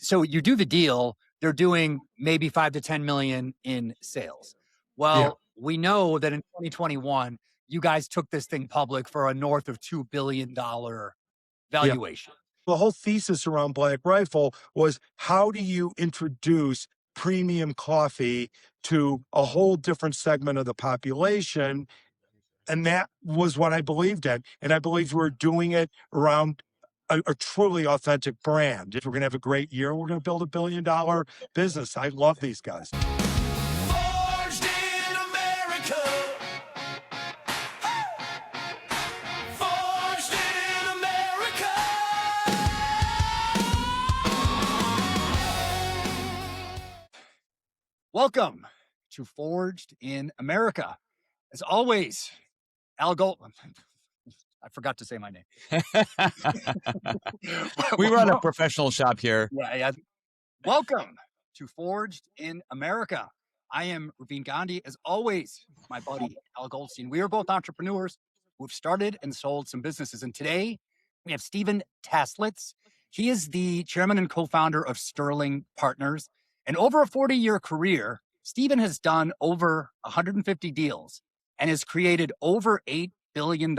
So you do the deal, they're doing maybe 5 to 10 million in sales. Yeah. Well, we know that in 2021, you guys took this thing public for a north of $2 billion Yeah. valuation. The whole thesis around Black Rifle was, how do you introduce premium coffee to a whole different segment of the population? And that was what I believed in. And I believed we're doing it around a truly authentic brand. If we're going to have a great year, we're going to build $1 billion business. I love these guys. Forged in America. Forged in America. Welcome to Forged in America. As always, Al Gold. I forgot to say my name. We run a professional shop here. Yeah. Welcome to Forged in America. I am Ravin Gandhi. As always, my buddy Al Goldstein. We are both entrepreneurs who've started and sold some businesses. And today we have Steven Taslitz. He is the chairman and co-founder of Sterling Partners. And over a 40-year career, Steven has done over 150 deals and has created over $8 billion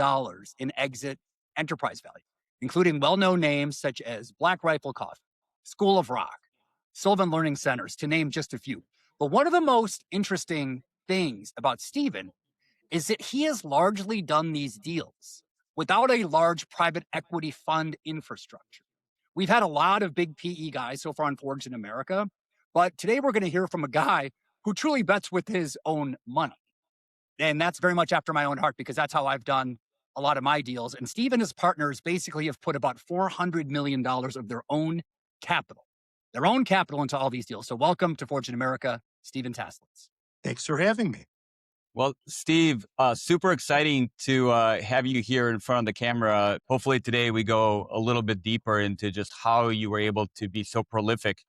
in exit enterprise value, including well-known names such as Black Rifle Coffee, School of Rock, Sylvan Learning Centers, to name just a few. But one of the most interesting things about Steven is that he has largely done these deals without a large private equity fund infrastructure. We've had a lot of big PE guys so far on Forged in America, but today we're going to hear from a guy who truly bets with his own money. And that's very much after my own heart, because that's how I've done a lot of my deals. And Steve and his partners basically have put about $400 million of their own capital into all these deals. So welcome to Forged in America, Steven Taslitz. Thanks for having me. Well, Steve, super exciting to have you here in front of the camera. Hopefully today we go a little bit deeper into just how you were able to be so prolific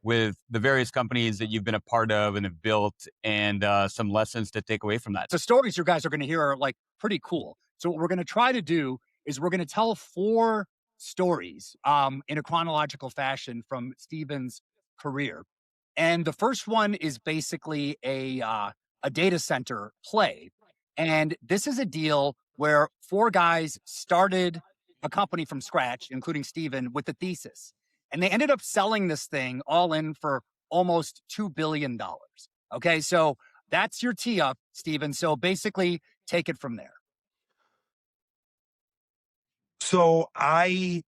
with the various companies that you've been a part of and have built, and some lessons to take away from that. The stories you guys are going to hear are like pretty cool. So what we're going to try to do is we're going to tell 4 stories in a chronological fashion from Steven's career. And the first one is basically a data center play. And this is a deal where 4 guys started a company from scratch, including Steven, with the thesis. And they ended up selling this thing all in for almost $2 billion. Okay, so that's your tee up, Steven. So basically, take it from there. So I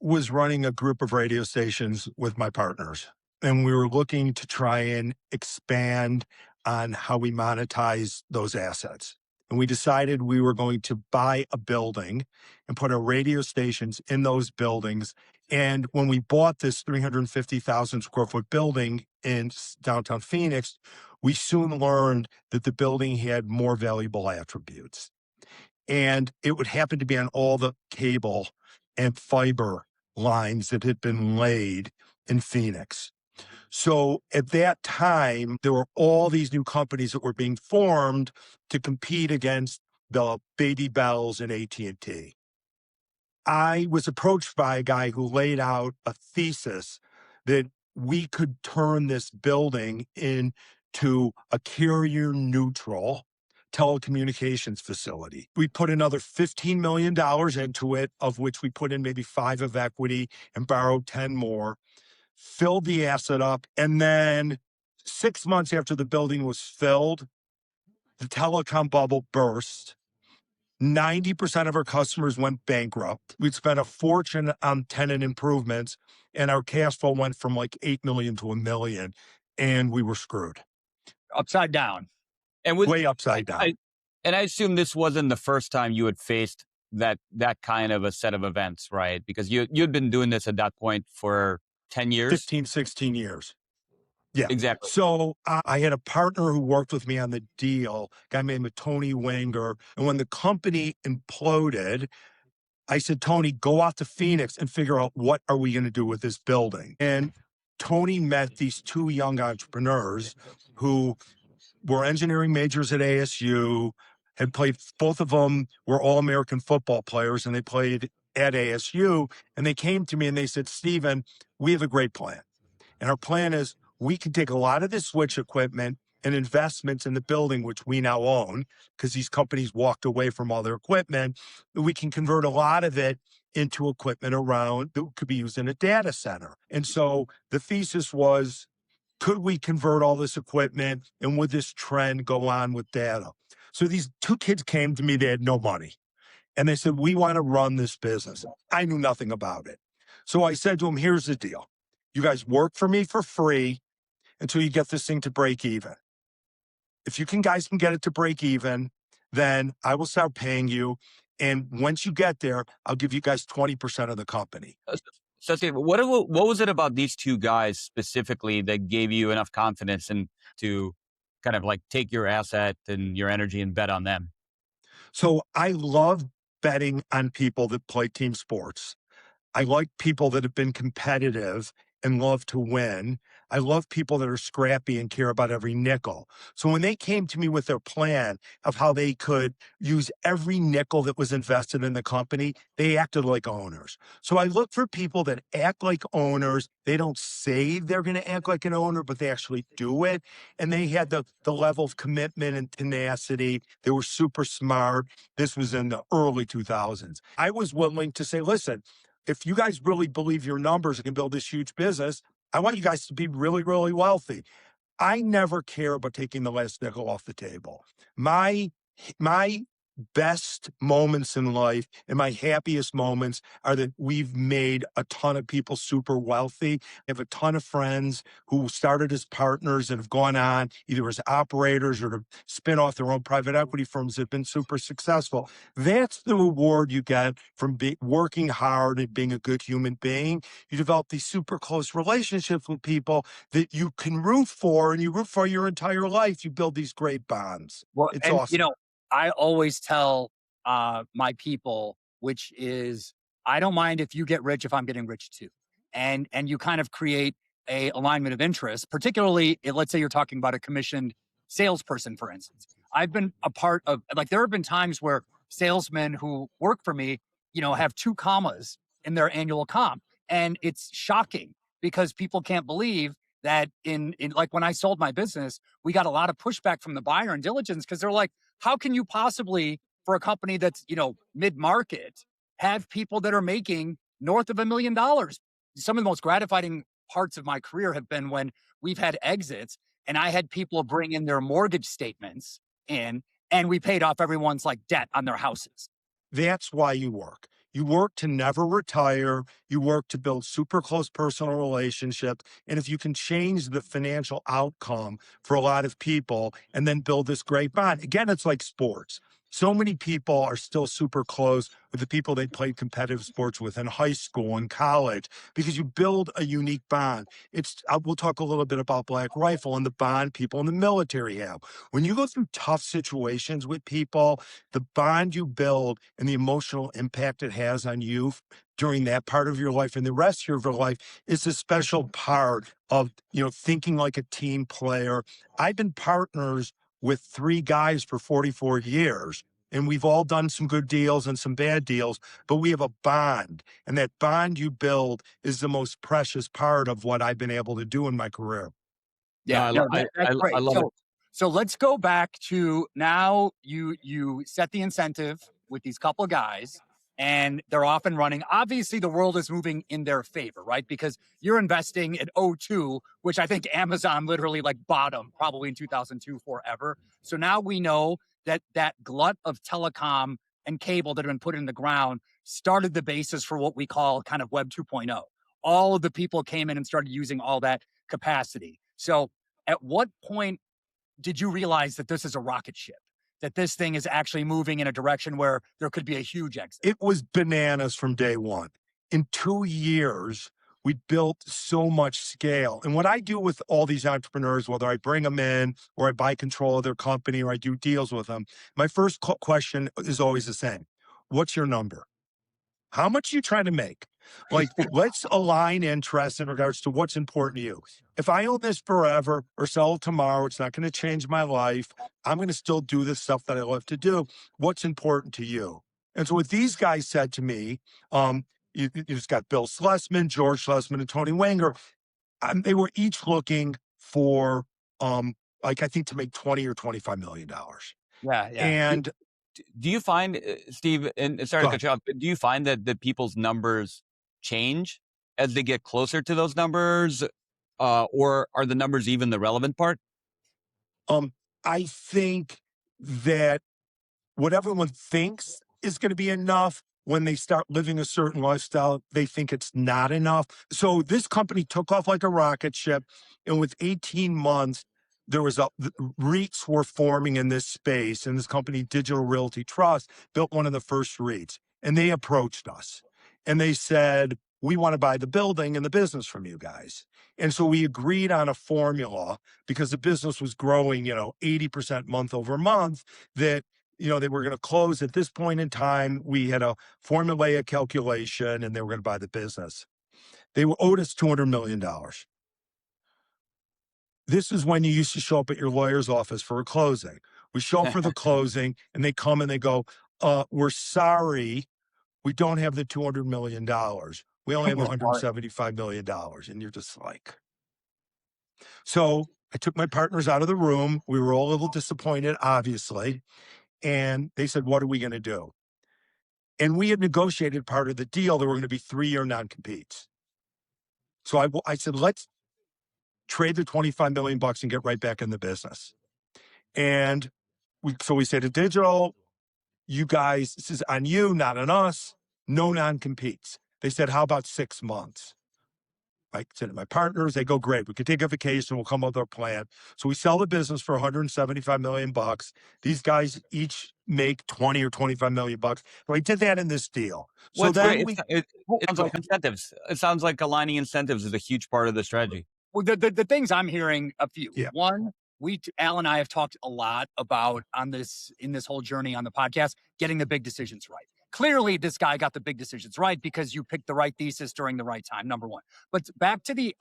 was running a group of radio stations with my partners, and we were looking to try and expand on how we monetize those assets. And we decided we were going to buy a building and put our radio stations in those buildings. And when we bought this 350,000 square foot building in downtown Phoenix, we soon learned that the building had more valuable attributes. And it would happen to be on all the cable and fiber lines that had been laid in Phoenix. So at that time, there were all these new companies that were being formed to compete against the Baby Bells and AT&T. I was approached by a guy who laid out a thesis that we could turn this building into a carrier neutral telecommunications facility. We put another $15 million into it, of which we put in maybe 5 of equity and borrowed 10 more, filled the asset up. And then 6 months after the building was filled, the telecom bubble burst. 90% of our customers went bankrupt. We'd spent a fortune on tenant improvements, and our cash flow went from like 8 million to $1 million, and we were screwed. Upside down. And Way upside down. I assume this wasn't the first time you had faced that kind of a set of events, right? Because you'd been doing this at that point for 10 years? 15, 16 years. Yeah, exactly. So I had a partner who worked with me on the deal, a guy named Tony Wenger. And when the company imploded, I said, Tony, go out to Phoenix and figure out what are we going to do with this building. And Tony met these 2 young entrepreneurs who were engineering majors at ASU, had played, both of them were All-American football players, and they played at ASU. And they came to me and they said, Steven, we have a great plan. And our plan is we can take a lot of this switch equipment and investments in the building, which we now own, because these companies walked away from all their equipment. We can convert a lot of it into equipment around that could be used in a data center. And so the thesis was, could we convert all this equipment and would this trend go on with data? So these two kids came to me, they had no money. And they said, we want to run this business. I knew nothing about it. So I said to them, here's the deal. You guys work for me for free until you get this thing to break even. If you guys can get it to break even, then I will start paying you. And once you get there, I'll give you guys 20% of the company. So, Steve, what was it about these two guys specifically that gave you enough confidence and to kind of like take your asset and your energy and bet on them? So I love betting on people that play team sports. I like people that have been competitive and love to win. I love people that are scrappy and care about every nickel. So when they came to me with their plan of how they could use every nickel that was invested in the company, they acted like owners. So I look for people that act like owners. They don't say they're going to act like an owner, but they actually do it. And they had the level of commitment and tenacity. They were super smart. This was in the early 2000s. I was willing to say, listen, if you guys really believe your numbers and can build this huge business, I want you guys to be really, really wealthy. I never care about taking the last nickel off the table. My best moments in life and my happiest moments are that we've made a ton of people super wealthy. I have a ton of friends who started as partners and have gone on either as operators or to spin off their own private equity firms that have been super successful. That's the reward you get from working hard and being a good human being. You develop these super close relationships with people that you can root for, and you root for your entire life. You build these great bonds. Well, It's and awesome. I always tell my people, which is, I don't mind if you get rich if I'm getting rich too, and you kind of create a alignment of interest. Particularly, let's say you're talking about a commissioned salesperson, for instance. I've been a part of, like, there have been times where salesmen who work for me, have 2 commas in their annual comp, and it's shocking because people can't believe that in like when I sold my business, we got a lot of pushback from the buyer and diligence because they're like, how can you possibly, for a company that's, mid-market, have people that are making north of $1 million? Some of the most gratifying parts of my career have been when we've had exits and I had people bring in their mortgage statements in, and we paid off everyone's like debt on their houses. That's why you work. You work to never retire. You work to build super close personal relationships. And if you can change the financial outcome for a lot of people and then build this great bond, again, it's like sports. So many people are still super close with the people they played competitive sports with in high school and college because you build a unique bond. We'll talk a little bit about Black Rifle and the bond people in the military have. When you go through tough situations with people, the bond you build and the emotional impact it has on you during that part of your life and the rest of your life is a special part of, thinking like a team player. I've been partners with 3 guys for 44 years. And we've all done some good deals and some bad deals, but we have a bond. And that bond you build is the most precious part of what I've been able to do in my career. Yeah, No, that's great. I love it. So let's go back to now. You set the incentive with these couple of guys, and they're off and running. Obviously, the world is moving in their favor, right? Because you're investing at '02, which I think Amazon literally like bottomed probably in 2002 forever. So now we know that glut of telecom and cable that have been put in the ground started the basis for what we call kind of Web 2.0. All of the people came in and started using all that capacity. So at what point did you realize that this is a rocket ship, that this thing is actually moving in a direction where there could be a huge exit? It was bananas from day one. In 2 years, we built so much scale. And what I do with all these entrepreneurs, whether I bring them in or I buy control of their company or I do deals with them, my first question is always the same. What's your number? How much are you trying to make? Like, let's align interests in regards to what's important to you. If I own this forever or sell it tomorrow, it's not going to change my life. I'm going to still do the stuff that I love to do. What's important to you? And so what these guys said to me, you just got Bill Schlesman, George Schlesman, and Tony Wenger. They were each looking for, like, I think to make $20 or $25 million. Yeah, yeah. And Do you find, Steve, and sorry go to ahead. cut you off, but do you find that people's numbers change as they get closer to those numbers? Or are the numbers even the relevant part? I think that what everyone thinks is going to be enough, when they start living a certain lifestyle, they think it's not enough. So this company took off like a rocket ship. And with 18 months, the REITs were forming in this space. And this company, Digital Realty Trust, built one of the first REITs. And they approached us and they said, we want to buy the building and the business from you guys. And so we agreed on a formula, because the business was growing, 80% month over month, that they were going to close at this point in time. We had a formulaic calculation and they were going to buy the business. They owed us $200 million. This is when you used to show up at your lawyer's office for a closing. We show up for the closing and they come and they go, we're sorry, we don't have the $200 million. We only have $175 million. And you're just like, so I took my partners out of the room. We were all a little disappointed, obviously. And they said, what are we going to do? And we had negotiated part of the deal. There were going to be 3-year non-competes. So I said, let's trade the $25 million and get right back in the business. And so we said to Digital, you guys, this is on you, not on us. No non-competes. They said, how about 6 months? I said to my partners, they go, great, we could take a vacation, we'll come up with our plan. So we sell the business for $175 million. These guys each make 20 or $25 million. So I did that in this deal. Well, So then great. It sounds like incentives. It sounds like aligning incentives is a huge part of the strategy. Well, the things I'm hearing, a few. Yeah. One, Al and I have talked a lot about in this whole journey on the podcast, getting the big decisions right. Clearly, this guy got the big decisions right because you picked the right thesis during the right time, number one. But back to the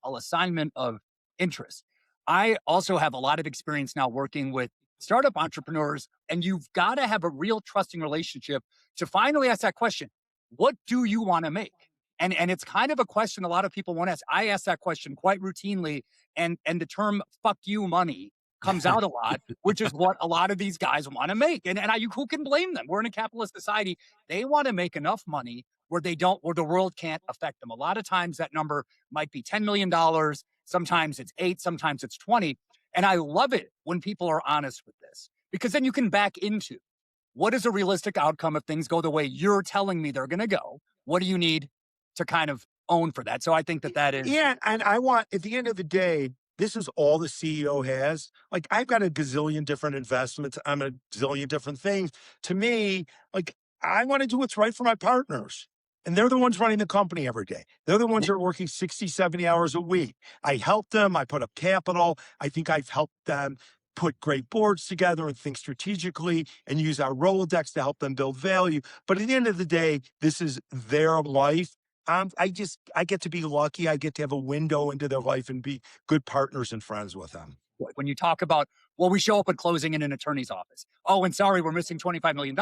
assignment of interest. I also have a lot of experience now working with startup entrepreneurs, and you've got to have a real trusting relationship to finally ask that question, what do you want to make? And it's kind of a question a lot of people won't ask. I ask that question quite routinely, and the term "fuck you" money comes out a lot, which is what a lot of these guys want to make. And who can blame them? We're in a capitalist society. They want to make enough money where the world can't affect them. A lot of times that number might be $10 million. Sometimes it's 8, sometimes it's 20. And I love it when people are honest with this, because then you can back into what is a realistic outcome if things go the way you're telling me they're going to go. What do you need to kind of own for that? So I think that is. Yeah. And I want, at the end of the day, this is all the CEO has. Like, I've got a gazillion different investments. I'm a gazillion different things. To me, like, I want to do what's right for my partners. And they're the ones running the company every day. They're the ones that are working 60, 70 hours a week. I help them. I put up capital. I think I've helped them put great boards together and think strategically and use our Rolodex to help them build value. But at the end of the day, this is their life. I get to be lucky. I get to have a window into their life and be good partners and friends with them. When you talk about, well, we show up at closing in an attorney's office. Oh, and sorry, we're missing $25 million.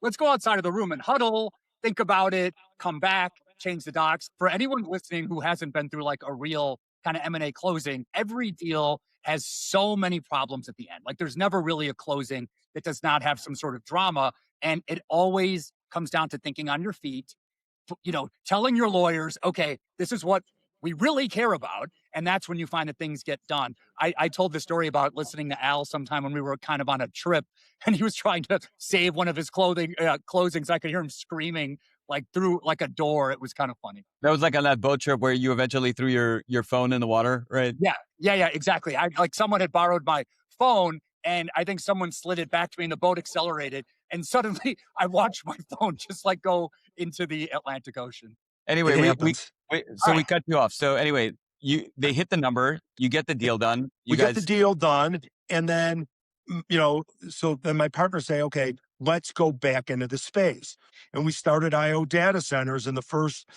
Let's go outside of the room and huddle, think about it, come back, change the docs. For anyone listening who hasn't been through like a real kind of M&A closing, every deal has so many problems at the end. Like, there's never really a closing that does not have some sort of drama. And it always comes down to thinking on your feet, telling your lawyers, okay, this is what we really care about. And that's when you find that things get done. I told the story about listening to Al sometime when we were kind of on a trip and he was trying to save one of his closings. I could hear him screaming like through like a door. It was kind of funny. That was like on that boat trip where you eventually threw your phone in the water, right? Yeah, exactly. Someone had borrowed my phone and I think someone slid it back to me and the boat accelerated. And suddenly I watched my phone just like go into the Atlantic Ocean. Anyway, we cut you off. So anyway, they hit the number, you get the deal done. We get the deal done. And then, so then my partners say, okay, let's go back into the space. And we started IO data centers. In the first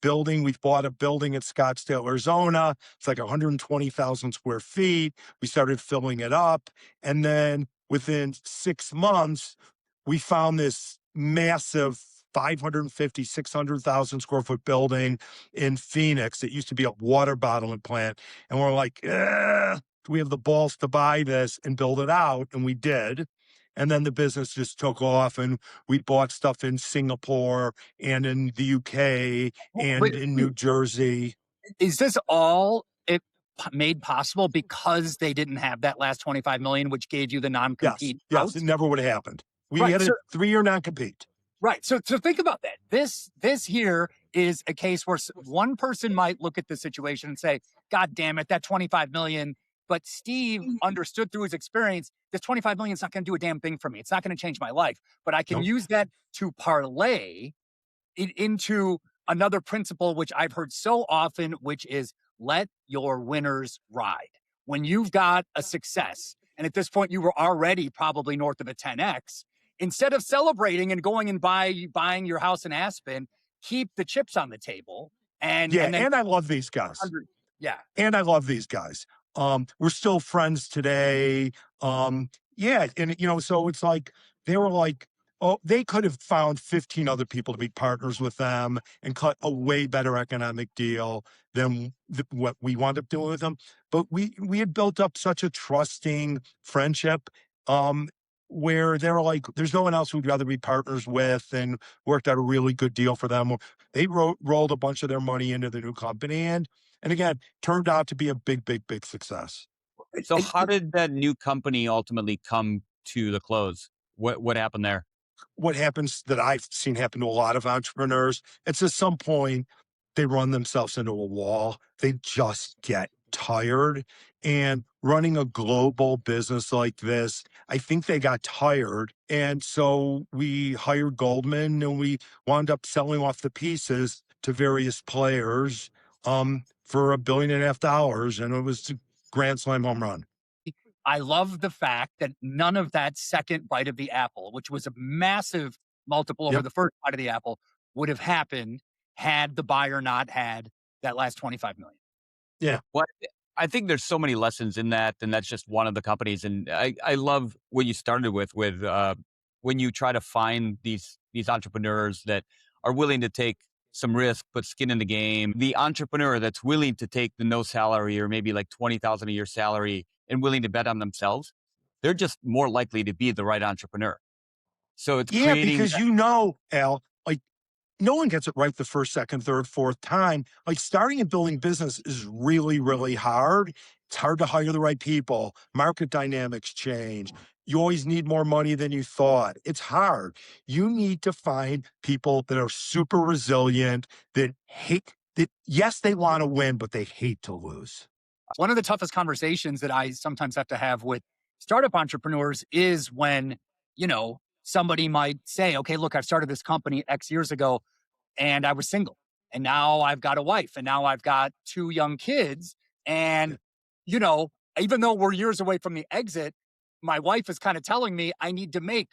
building, we bought a building at Scottsdale, Arizona. It's like 120,000 square feet. We started filling it up. And then within 6 months, we found this massive 550, 600,000 square foot building in Phoenix. It used to be a water bottling plant. And we're like, do we have the balls to buy this and build it out? And we did. And then the business just took off, and we bought stuff in Singapore and in the UK and in New Jersey. Is this all made possible because they didn't have that last 25 million, which gave you the non-compete? Yes, it never would have happened. We Right, had a 3-year non-compete. Right. So think about that. This here is a case where one person might look at the situation and say, God damn it, that 25 million. But Steve understood through his experience, this 25 million is not going to do a damn thing for me. It's not going to change my life, but I can Nope. use that to parlay it into another principle, which I've heard so often, which is let your winners ride. When you've got a success, and at this point you were already probably north of a 10x, instead of celebrating and going and buying your house in Aspen, keep the chips on the table. And I love these guys. Yeah. And I love these guys. We're still friends today. And so it's like, they were like, oh, they could have found 15 other people to be partners with them and cut a way better economic deal than what we wound up doing with them. But we had built up such a trusting friendship, where they were like, there's no one else we'd rather be partners with, and worked out a really good deal for them. They rolled a bunch of their money into the new company, and again, turned out to be a big, big, big success. So how did that new company ultimately come to the close? What happened there? What happens that I've seen happen to a lot of entrepreneurs, it's at some point they run themselves into a wall. They just get tired. And running a global business like this, I think they got tired. And so we hired Goldman, and we wound up selling off the pieces to various players for $1.5 billion. And it was a grand slam home run. I love the fact that none of that second bite of the apple, which was a massive multiple over the first bite of the apple, would have happened had the buyer not had that last 25 million. Yeah. Well, I think there's so many lessons in that, and that's just one of the companies. And I love what you started with when you try to find these entrepreneurs that are willing to take some risk, put skin in the game. The entrepreneur that's willing to take the no salary, or maybe like $20,000 a year salary, and willing to bet on themselves, they're just more likely to be the right entrepreneur. So it's creating. Because Al, like, no one gets it right the first, second, third, fourth time. Like, starting and building business is really, really hard. It's hard to hire the right people. Market dynamics change. You always need more money than you thought. It's hard. You need to find people that are super resilient, that yes, they want to win, but they hate to lose. One of the toughest conversations that I sometimes have to have with startup entrepreneurs is when, somebody might say, okay, look, I've started this company X years ago and I was single, and now I've got a wife, and now I've got 2 young kids. And, even though we're years away from the exit, my wife is kind of telling me I need to make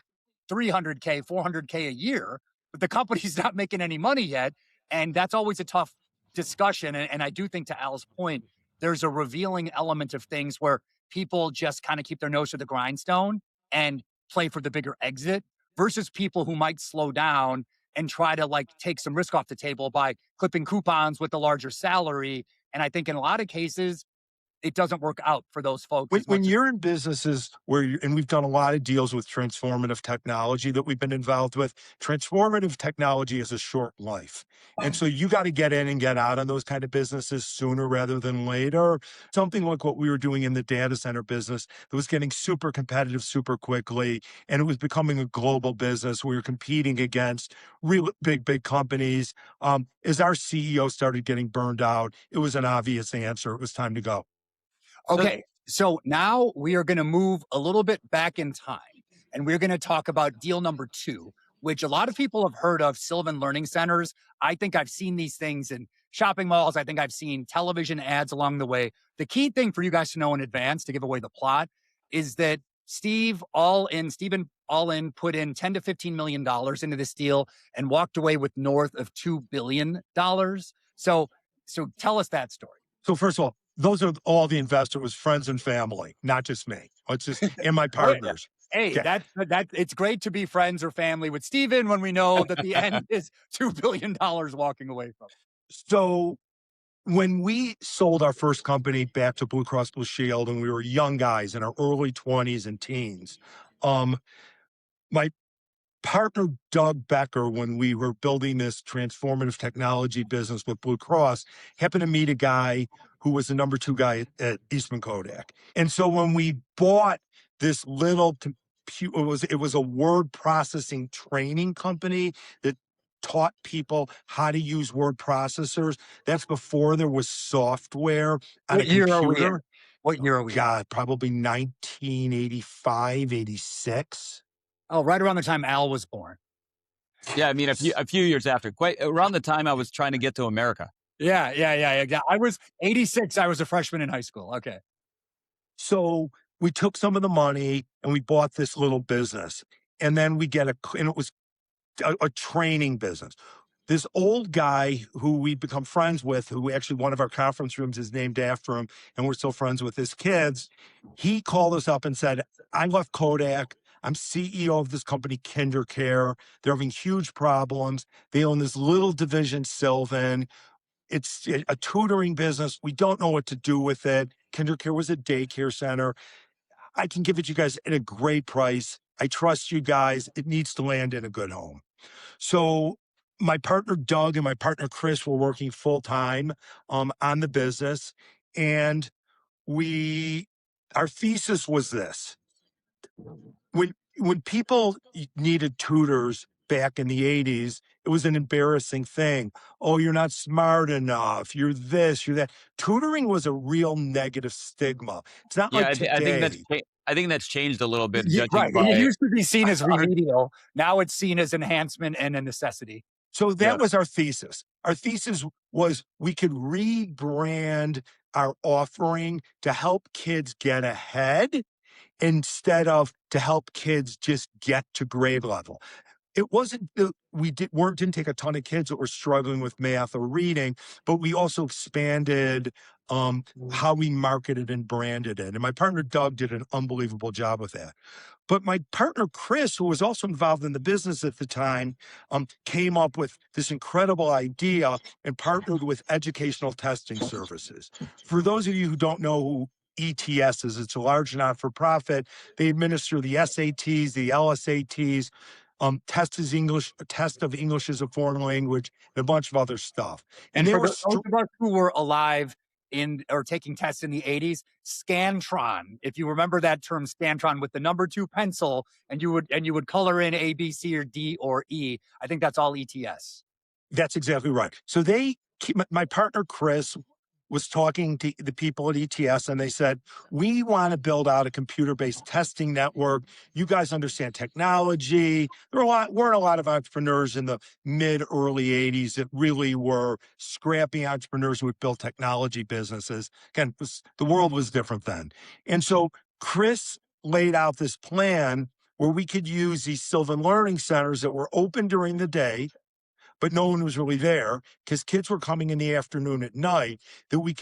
$300K, $400K a year, but the company's not making any money yet. And that's always a tough discussion. And I do think, to Al's point, there's a revealing element of things where people just kind of keep their nose to the grindstone and play for the bigger exit, versus people who might slow down and try to take some risk off the table by clipping coupons with the larger salary. And I think in a lot of cases, it doesn't work out for those folks. When you're in businesses and we've done a lot of deals with transformative technology that we've been involved with, transformative technology is a short life. And so you got to get in and get out on those kind of businesses sooner rather than later. Something like what we were doing in the data center business that was getting super competitive super quickly, and it was becoming a global business. We were competing against real big companies. As our CEO started getting burned out, it was an obvious answer. It was time to go. Okay, so now we are going to move a little bit back in time, and we're going to talk about deal number 2, which a lot of people have heard of, Sylvan Learning Centers. I think I've seen these things in shopping malls. I think I've seen television ads along the way. The key thing for you guys to know in advance, to give away the plot, is that Steven all in put in $10 to $15 million into this deal and walked away with north of $2 billion. So tell us that story. So first of all, those are all the investors, friends and family, not just me. It's just and my partners. Hey, Okay. that it's great to be friends or family with Steven when we know that the end is $2 billion walking away from. So when we sold our first company back to Blue Cross Blue Shield and we were young guys in our early 20s and teens, my partner Doug Becker, when we were building this transformative technology business with Blue Cross, happened to meet a guy who was the number two guy at Eastman Kodak. And so when we bought this little computer, it was a word processing training company that taught people how to use word processors. That's before there was software on a What year are we in? computer. What year are we in? God, probably 1985, 86. Oh, right around the time Al was born. Yeah, I mean, a few years after, quite around the time I was trying to get to America. Yeah. I was 86. I was a freshman in high school. Okay. So we took some of the money and we bought this little business. And then and it was a training business. This old guy who we become friends with, who actually one of our conference rooms is named after him, and we're still friends with his kids, he called us up and said, I left Kodak. I'm CEO of this company, KinderCare. They're having huge problems. They own this little division, Sylvan. It's a tutoring business. We don't know what to do with it. KinderCare was a daycare center. I can give it to you guys at a great price. I trust you guys. It needs to land in a good home. So my partner Doug and my partner Chris were working full time on the business, and our thesis was this: when people needed tutors back in the 80s, it was an embarrassing thing. Oh, you're not smart enough. You're this, you're that. Tutoring was a real negative stigma. It's not Yeah, like today. I think that's changed a little bit, judging Right. It by used to be seen as our. remedial. Now it's seen as enhancement and a necessity. So Yeah, that was our thesis. Our thesis was we could rebrand our offering to help kids get ahead instead of to help kids just get to grade level. It wasn't that we didn't take a ton of kids that were struggling with math or reading, but we also expanded how we marketed and branded it. And my partner Doug did an unbelievable job with that. But my partner, Chris, who was also involved in the business at the time, came up with this incredible idea and partnered with Educational Testing Services. For those of you who don't know who ETS is, it's a large not-for-profit. They administer the SATs, the LSATs, test of English as a foreign language, and a bunch of other stuff. And they for were those of us who were alive in or taking tests in the 80s, Scantron, if you remember that term, Scantron, with the number 2 pencil, and you would color in A, B, C, or D, or E. I think that's all ETS. That's exactly right. So my partner, Chris, was talking to the people at ETS, and they said, we want to build out a computer-based testing network. You guys understand technology. Weren't a lot of entrepreneurs in the early 80s that really were scrappy entrepreneurs who had built technology businesses. Again, the world was different then. And so Chris laid out this plan where we could use these Sylvan Learning centers that were open during the day, but no one was really there because kids were coming in the afternoon at night, that we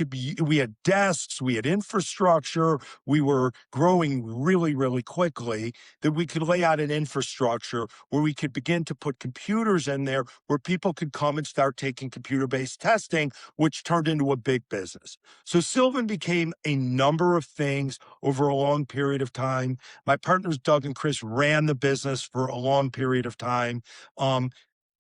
had desks, we had infrastructure, we were growing really, really quickly, that we could lay out an infrastructure where we could begin to put computers in there where people could come and start taking computer-based testing, which turned into a big business. So Sylvan became a number of things over a long period of time. My partners, Doug and Chris, ran the business for a long period of time.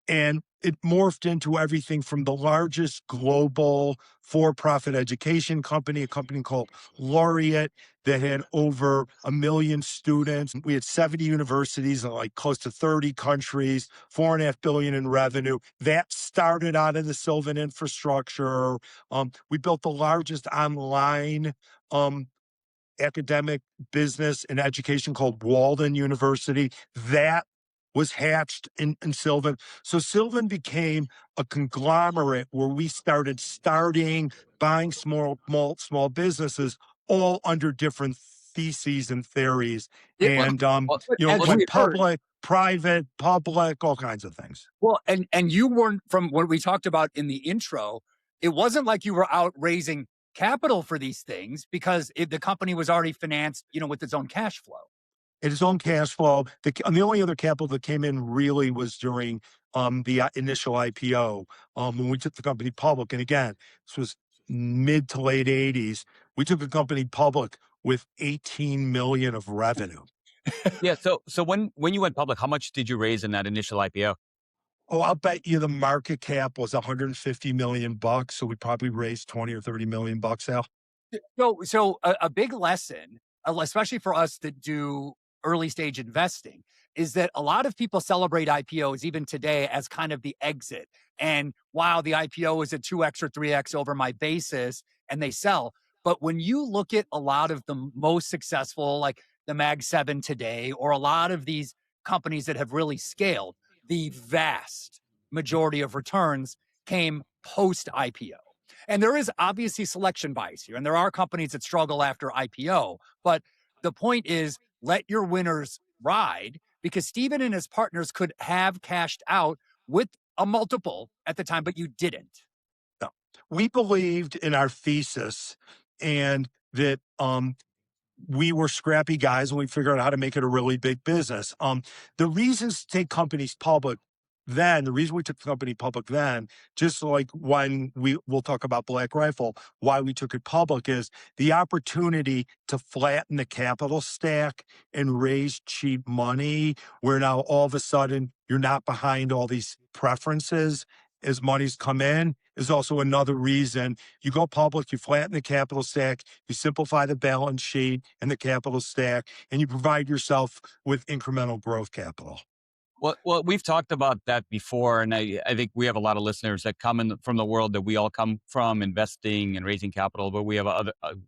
And it morphed into everything from the largest global for-profit education company, a company called Laureate that had over 1 million students. We had 70 universities in like close to 30 countries, $4.5 billion in revenue. That started out of the Sylvan infrastructure. We built the largest online academic business and education called Walden University. That was hatched in Sylvan. So Sylvan became a conglomerate where we started buying small businesses, all under different theses and theories. And, as went we heard, public, private, public, all kinds of things. well, and you weren't, from what we talked about in the intro, it wasn't like you were out raising capital for these things because the company was already financed, with its own cash flow. Its own cash flow. The only other capital that came in really was during the initial IPO, when we took the company public. And again, this was mid to late 80s. We took the company public with 18 million of revenue. Yeah. So when you went public, how much did you raise in that initial IPO? Oh, I'll bet you the market cap was 150 million bucks. So we probably raised 20 or 30 million bucks, Al. So a big lesson, especially for us that do early stage investing, is that a lot of people celebrate IPOs even today as kind of the exit. And wow, the IPO is a 2x or 3x over my basis, and they sell. But when you look at a lot of the most successful, like the Mag 7 today, or a lot of these companies that have really scaled, the vast majority of returns came post IPO. And there is obviously selection bias here. And there are companies that struggle after IPO. But the point is, let your winners ride, because Steven and his partners could have cashed out with a multiple at the time, but you didn't. No. We believed in our thesis and that we were scrappy guys and we figured out how to make it a really big business. The reasons to take companies public then, the reason we took the company public then, just like when we'll talk about Black Rifle, why we took it public is the opportunity to flatten the capital stack and raise cheap money, where now all of a sudden you're not behind all these preferences as money's come in, is also another reason. You go public, you flatten the capital stack, you simplify the balance sheet and the capital stack, and you provide yourself with incremental growth capital. Well, we've talked about that before, and I think we have a lot of listeners that come in from the world that we all come from, investing and raising capital. But we have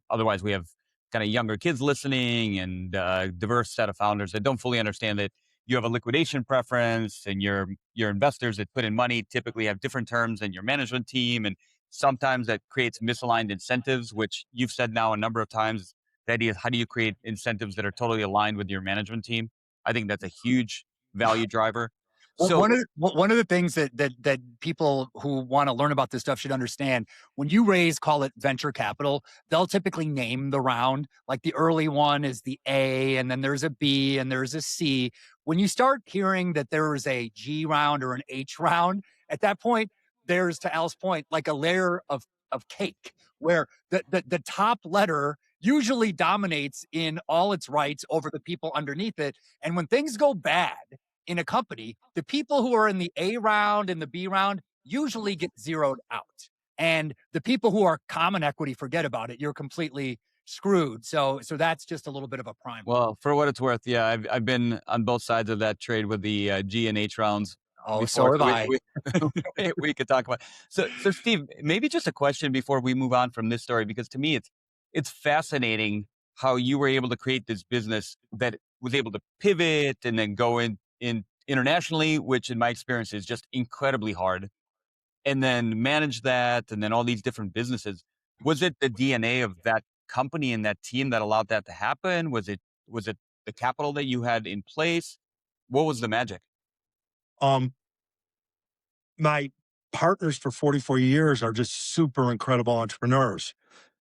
otherwise we have kind of younger kids listening and diverse set of founders that don't fully understand that you have a liquidation preference, and your investors that put in money typically have different terms than your management team, and sometimes that creates misaligned incentives, which you've said now a number of times. The idea is, how do you create incentives that are totally aligned with your management team? I think that's a huge value driver. Well, So one of the things that people who want to learn about this stuff should understand: when you raise, call it venture capital, they'll typically name the round. Like the early one is the A, and then there's a B, and there's a C. When you start hearing that there is a G round or an H round, at that point, there's, to Al's point, like a layer of cake, where the top letter usually dominates in all its rights over the people underneath it. And when things go bad in a company, the people who are in the A round and the B round usually get zeroed out. And the people who are common equity, forget about it. You're completely screwed. So that's just a little bit of a primer. well, for what it's worth, yeah, I've been on both sides of that trade with the G and H rounds Oh, before. so have I. We could talk about. So Steve, maybe just a question before we move on from this story, because to me it's fascinating how you were able to create this business that was able to pivot and then go in internationally, which in my experience is just incredibly hard, and then manage that, and then all these different businesses. Was it the DNA of that company and that team that allowed that to happen? Was it the capital that you had in place? What was the magic? Um, my partners for 44 years are just super incredible entrepreneurs.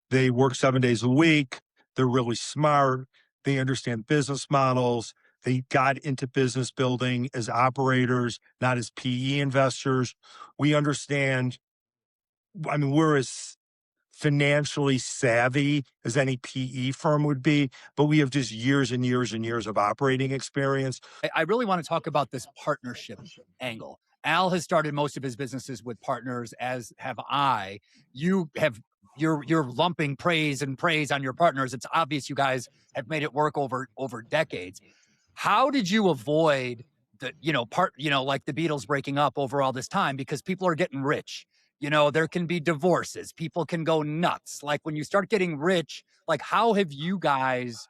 They work 7 days a week. They're really smart. They understand business models. They got into business building as operators, not as PE investors. We understand, I mean, we're as financially savvy as any PE firm would be, but we have just years and years and years of operating experience. I really want to talk about this partnership angle. Al has started most of his businesses with partners, as have I. You're lumping praise and praise on your partners. It's obvious you guys have made it work over decades. How did you avoid like the Beatles breaking up over all this time? Because people are getting rich. There can be divorces. People can go nuts. Like when you start getting rich, like how have you guys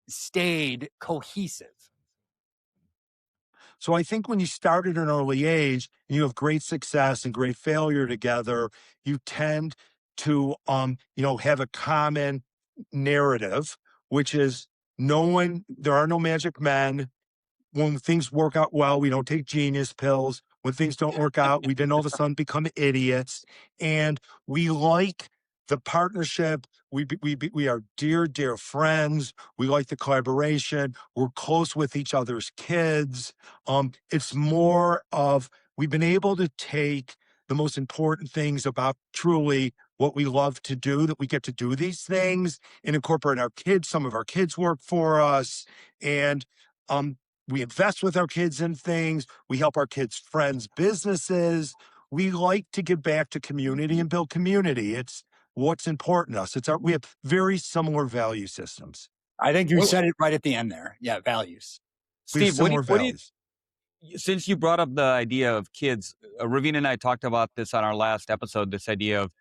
stayed cohesive? So I think when you start at an early age and you have great success and great failure together, you tend to, have a common narrative, which is there are no magic men. When things work out well, we don't take genius pills. When things don't work out, we then all of a sudden become idiots. And we like the partnership. We are dear friends. We like the collaboration. We're close with each other's kids. It's more of we've been able to take the most important things about truly what we love to do, that we get to do these things and incorporate our kids. Some of our kids work for us, and we invest with our kids in things. We help our kids' friends' businesses. We like to give back to community and build community. It's what's important to us. We have very similar value systems. I think you Well, said it right at the end there. Yeah, values. We have Steve, similar values. since you brought up the idea of kids, Ravin and I talked about this on our last episode, this idea of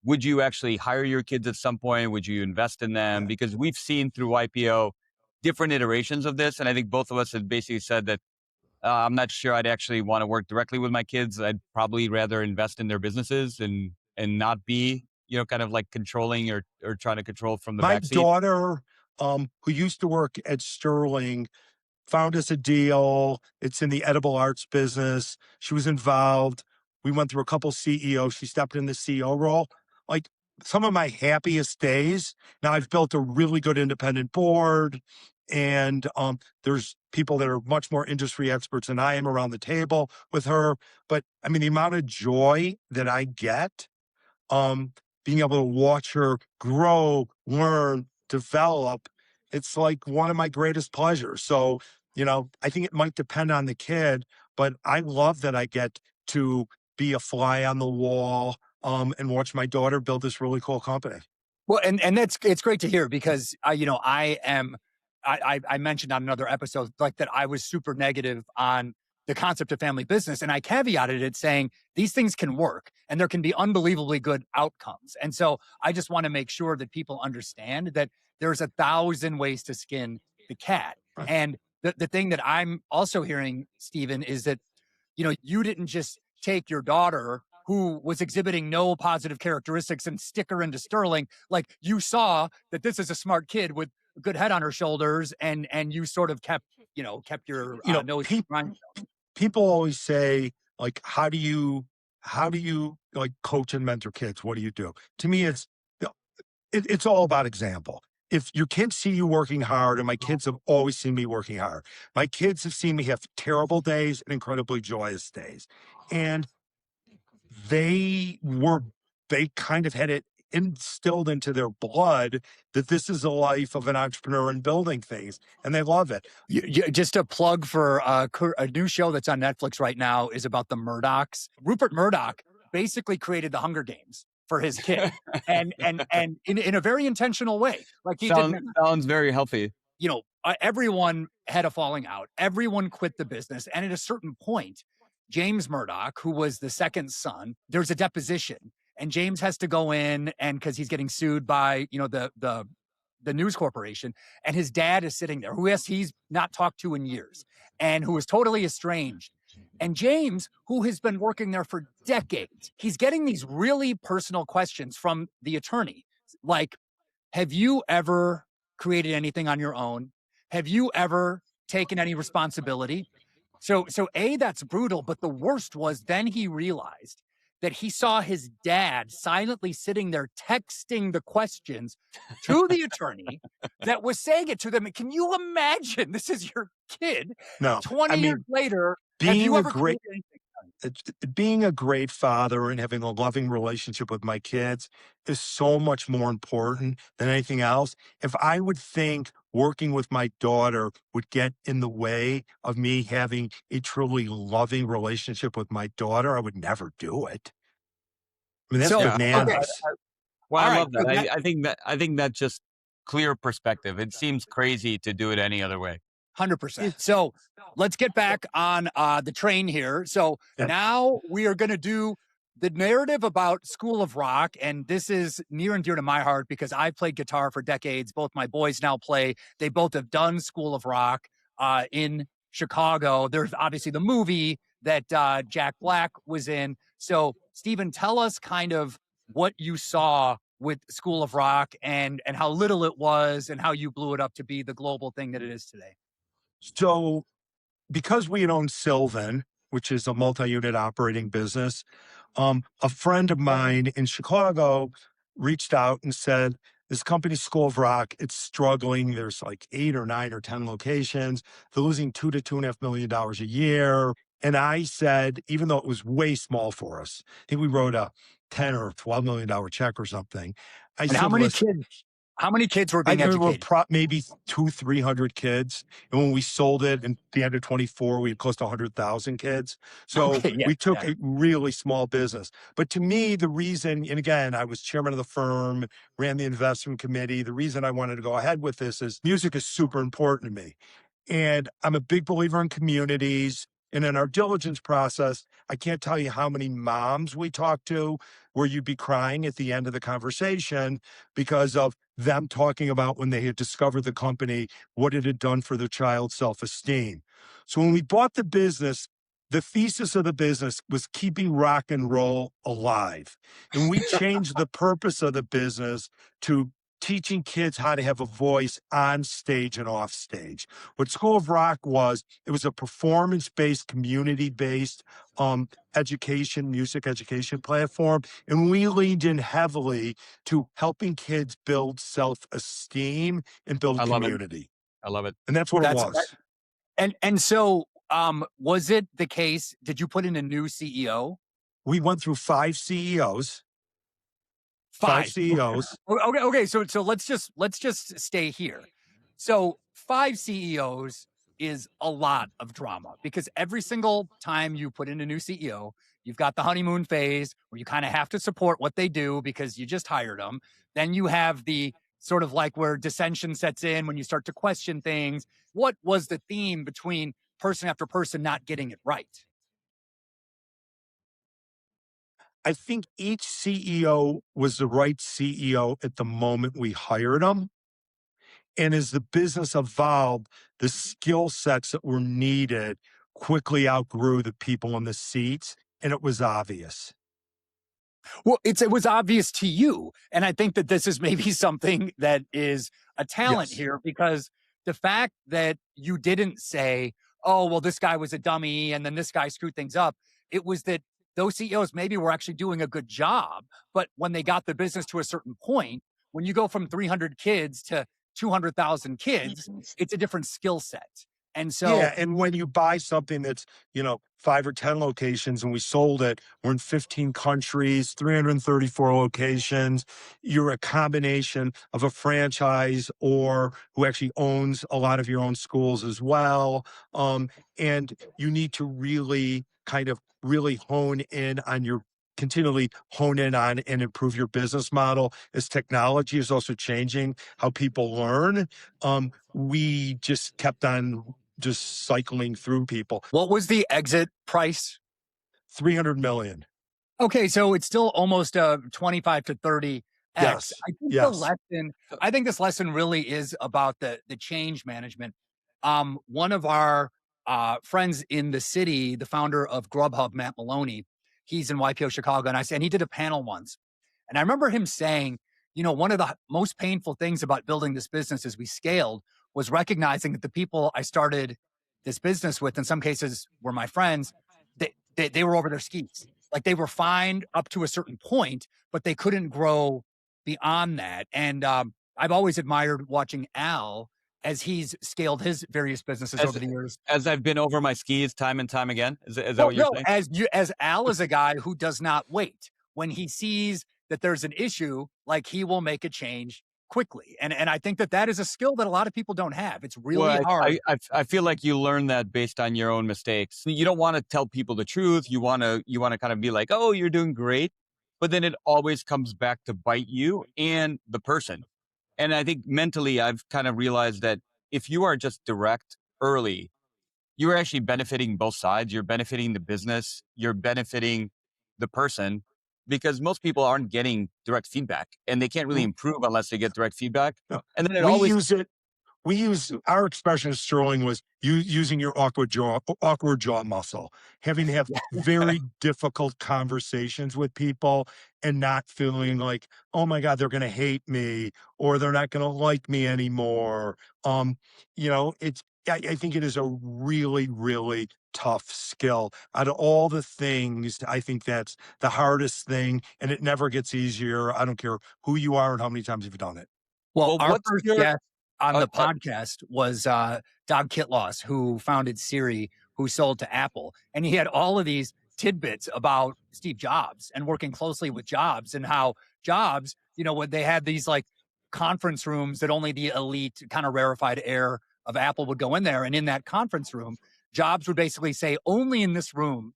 would you actually hire your kids at some point? Would you invest in them? Yeah. Because we've seen through YPO different iterations of this. And I think both of us have basically said that I'm not sure I'd actually want to work directly with my kids. I'd probably rather invest in their businesses and not be, kind of like controlling or trying to control from the My backseat. daughter, who used to work at Sterling, found us a deal. It's in the edible arts business. She was involved. We went through a couple CEOs. She stepped in the CEO role. Like some of my happiest days. Now I've built a really good independent board, and there's people that are much more industry experts than I am around the table with her. But I mean, the amount of joy that I get, being able to watch her grow, learn, develop, it's like one of my greatest pleasures. So, I think it might depend on the kid, but I love that I get to be a fly on the wall, and watch my daughter build this really cool company. Well, and it's great to hear because I mentioned on another episode like that I was super negative on the concept of family business, and I caveated it saying these things can work and there can be unbelievably good outcomes. And so I just want to make sure that people understand that there's 1,000 ways to skin the cat. Right. And the thing that I'm also hearing, Steven, is that you didn't just take your daughter who was exhibiting no positive characteristics and stick her into Sterling. Like you saw that this is a smart kid with a good head on her shoulders, and you sort of kept your nose to the grindstone. People always say, like, how do you like coach and mentor kids? What do you do? To me, it's all about example. If your kids see you working hard, and my kids have always seen me working hard, my kids have seen me have terrible days and incredibly joyous days. And they kind of had it instilled into their blood that this is a life of an entrepreneur and building things, and they love it. Just a plug for a new show that's on Netflix right now is about the Murdochs. Rupert Murdoch basically created the Hunger Games for his kid, and in a very intentional way. Like he sounds very healthy. Everyone had a falling out. Everyone quit the business, and at a certain point, James Murdoch, who was the second son, there's a deposition, and James has to go in, and because he's getting sued by the news corporation, and his dad is sitting there, who he's not talked to in years, and who is totally estranged. And James, who has been working there for decades, he's getting these really personal questions from the attorney, like, have you ever created anything on your own? Have you ever taken any responsibility? So that's brutal, but the worst was then he realized that he saw his dad silently sitting there texting the questions to the attorney that was saying it to them. And can you imagine? This is your kid. No, 20 years later, have you ever created anything? Being a great father and having a loving relationship with my kids is so much more important than anything else. If I would think working with my daughter would get in the way of me having a truly loving relationship with my daughter, I would never do it. I mean, that's bananas. Okay. Well, All I right, love that. I think that's just clear perspective. It seems crazy to do it any other way. 100%. So let's get back on the train here. So now we are going to do the narrative about School of Rock. And this is near and dear to my heart because I've played guitar for decades. Both my boys now play. They both have done School of Rock in Chicago. There's obviously the movie that Jack Black was in. So Steven, tell us kind of what you saw with School of Rock and how little it was and how you blew it up to be the global thing that it is today. So because we had owned Sylvan, which is a multi-unit operating business, a friend of mine in Chicago reached out and said, this company, School of Rock, it's struggling. There's like 8 or 9 or 10 locations. They're losing $2 to $2.5 million a year. And I said, even though it was way small for us, I think we wrote a 10 or $12 million check or something. I And said, listen, how many kids were I being think we were educated? maybe 300 kids. And when we sold it in the end of 24, we had close to 100,000 kids. So Okay, yeah, we took yeah. a really small business. But to me, the reason, and again, I was chairman of the firm, ran the investment committee. The reason I wanted to go ahead with this is music is super important to me. And I'm a big believer in communities. And in our diligence process, I can't tell you how many moms we talked to where you'd be crying at the end of the conversation because of them talking about when they had discovered the company, what it had done for their child's self-esteem. So when we bought the business, the thesis of the business was keeping rock and roll alive. And we changed the purpose of the business to teaching kids how to have a voice on stage and off stage. What School of Rock was, it was a performance-based, community-based education, music education platform. And we leaned in heavily to helping kids build self-esteem and build I love it. community. I love it. And that's what it That's was. and so was it the case? Did you put in a new CEO? We went through 5 CEOs, 5 Five. CEOs. Okay. So let's just stay here. So 5 CEOs is a lot of drama because every single time you put in a new CEO, you've got the honeymoon phase where you kind of have to support what they do because you just hired them. Then you have the sort of like where dissension sets in when you start to question things. What was the theme between person after person not getting it right? I think each CEO was the right CEO at the moment we hired them. And as the business evolved, the skill sets that were needed quickly outgrew the people in the seats, and it was obvious. Well, it was obvious to you, and I think that this is maybe something that is a talent Yes. here because the fact that you didn't say, "Oh, well, this guy was a dummy, and then this guy screwed things up." It was that those CEOs maybe were actually doing a good job, but when they got the business to a certain point, when you go from 300 kids to 200,000 kids, it's a different skill set. And so Yeah, and when you buy something that's, 5 or 10 locations and we sold it, we're in 15 countries, 334 locations. You're a combination of a franchise or who actually owns a lot of your own schools as well. And you need to really kind of really continually hone in on and improve your business model as technology is also changing how people learn. We just kept on just cycling through people. what was the exit price? 300 million. Okay, so it's still almost a 25 to 30x. Yes. I think the Yes. lesson I think this lesson really is about the change management. One of our friends in the city, the founder of Grubhub, Matt Maloney, he's in YPO Chicago, and he did a panel once. And I remember him saying, one of the most painful things about building this business as we scaled was recognizing that the people I started this business with, in some cases, were my friends. They were over their skis. Like they were fine up to a certain point, but they couldn't grow beyond that. And I've always admired watching Al as he's scaled his various businesses As over the years. as I've been over my skis time and time again. Is that Well, what you're no, saying? as Al is a guy who does not wait. When he sees that there's an issue, like he will make a change quickly. And I think that is a skill that a lot of people don't have. It's really Well, hard. I feel like you learn that based on your own mistakes. You don't want to tell people the truth. You want to kind of be like, oh, you're doing great, but then it always comes back to bite you and the person. And I think mentally, I've kind of realized that if you are just direct early, you're actually benefiting both sides. You're benefiting the business. You're benefiting the person because most people aren't getting direct feedback and they can't really improve unless they get direct feedback. No. And then it We always use it. We use our expression of sterling was using your awkward jaw muscle, having to have very difficult conversations with people and not feeling like, oh my God, they're going to hate me or they're not going to like me anymore. It's I think it is a really, really tough skill. Out of all the things, I think that's the hardest thing, and it never gets easier. I don't care who you are and how many times you've done it. Well, Well, our what's first your guest on uh, the podcast was Doug Kitloss, who founded Siri, who sold to Apple. And he had all of these tidbits about Steve Jobs and working closely with Jobs and how Jobs, when they had these like conference rooms that only the elite kind of rarefied air of Apple would go in there. And in that conference room, Jobs would basically say, only in this room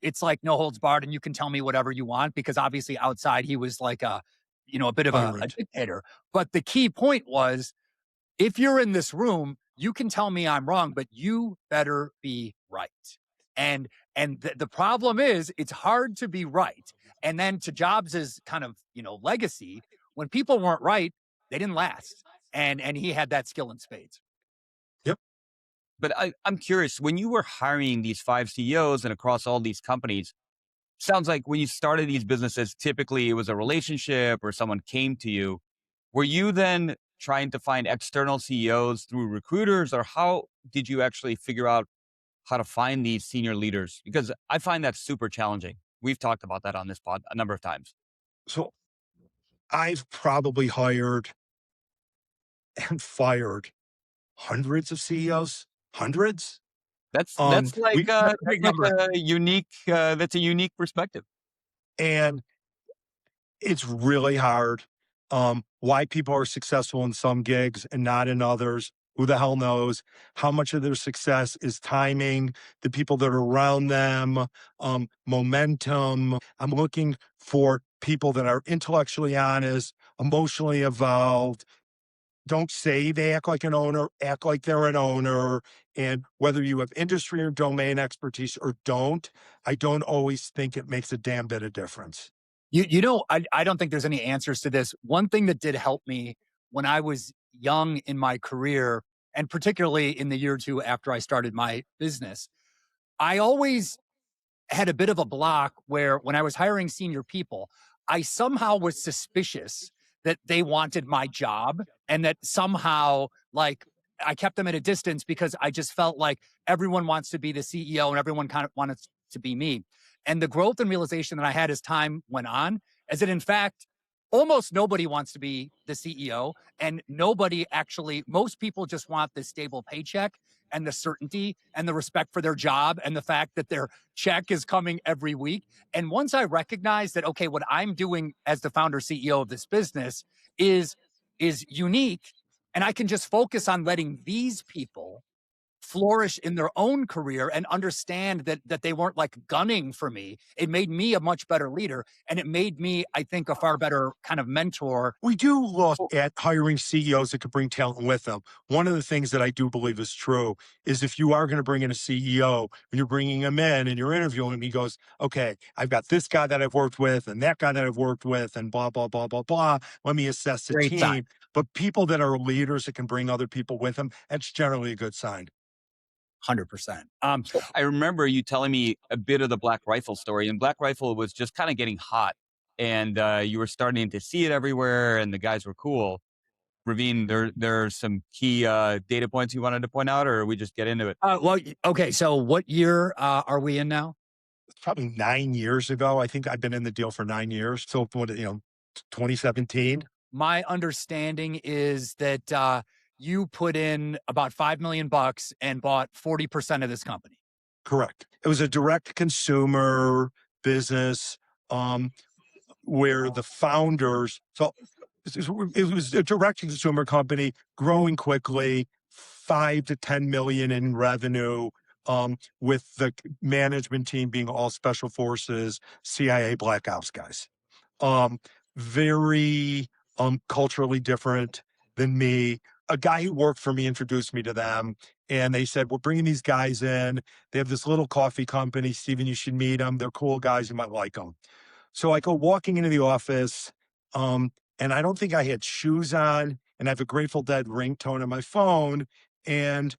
it's like no holds barred and you can tell me whatever you want, because obviously outside he was like a bit of a Tyrant. dictator. But the key point was, if you're in this room, you can tell me I'm wrong, but you better be right. And the problem is, it's hard to be right. And then to Jobs's kind of legacy, when people weren't right, they didn't last. And he had that skill in spades. Yep. but I'm curious, when you were hiring these 5 CEOs and across all these companies, sounds like when you started these businesses, typically it was a relationship or someone came to you. Were you then trying to find external CEOs through recruiters, or how did you actually figure out how to find these senior leaders? Because I find that super challenging. We've talked about that on this pod a number of times. So I've probably hired and fired hundreds of CEOs, hundreds. That's Um, that's like we uh, that's a that's big like number, a unique perspective. and it's really hard. Why people are successful in some gigs and not in others, who the hell knows? How much of their success is timing, the people that are around them, momentum. I'm looking for people that are intellectually honest, emotionally evolved, don't say they act like an owner, act like they're an owner. And whether you have industry or domain expertise or don't, I don't always think it makes a damn bit of difference. I don't think there's any answers to this. One thing that did help me when I was young in my career, and particularly in the year or two after I started my business, I always had a bit of a block where when I was hiring senior people, I somehow was suspicious that they wanted my job, and that somehow, like, I kept them at a distance because I just felt like everyone wants to be the CEO and everyone kind of wanted to be me. And the growth and realization that I had as time went on is that, in fact, almost nobody wants to be the CEO, and most people just want the stable paycheck and the certainty and the respect for their job and the fact that their check is coming every week. And once I recognized that, okay, what I'm doing as the founder CEO of this business is unique, and I can just focus on letting these people flourish in their own career and understand that they weren't like gunning for me. It made me a much better leader, and it made me, I think, a far better kind of mentor. We do look at hiring CEOs that could bring talent with them. One of the things that I do believe is true is if you are going to bring in a CEO and you're bringing him in and you're interviewing him, he goes, okay, I've got this guy that I've worked with and that guy that I've worked with and blah, blah, blah, blah, blah. Let me assess the Great sign. team. But people that are leaders that can bring other people with them, that's generally a good sign. 100%. I remember you telling me a bit of the Black Rifle story, and Black Rifle was just kind of getting hot, and you were starting to see it everywhere, and the guys were cool. Ravin, there are some key data points you wanted to point out, or we just get into it? Okay. So what year are we in now? It's probably 9 years ago. I think I've been in the deal for 9 years. So, 2017. My understanding is that you put in about $5 million and bought 40% of this company. Correct. It was a direct consumer business where the founders, so it was a direct consumer company growing quickly, 5 to 10 million in revenue, with the management team being all special forces, CIA Black Ops guys. Very culturally different than me. A guy who worked for me introduced me to them, and they said, we're bringing these guys in. They have this little coffee company. Steven, you should meet them. They're cool guys. You might like them. So I go walking into the office, and I don't think I had shoes on, and I have a Grateful Dead ringtone on my phone. And,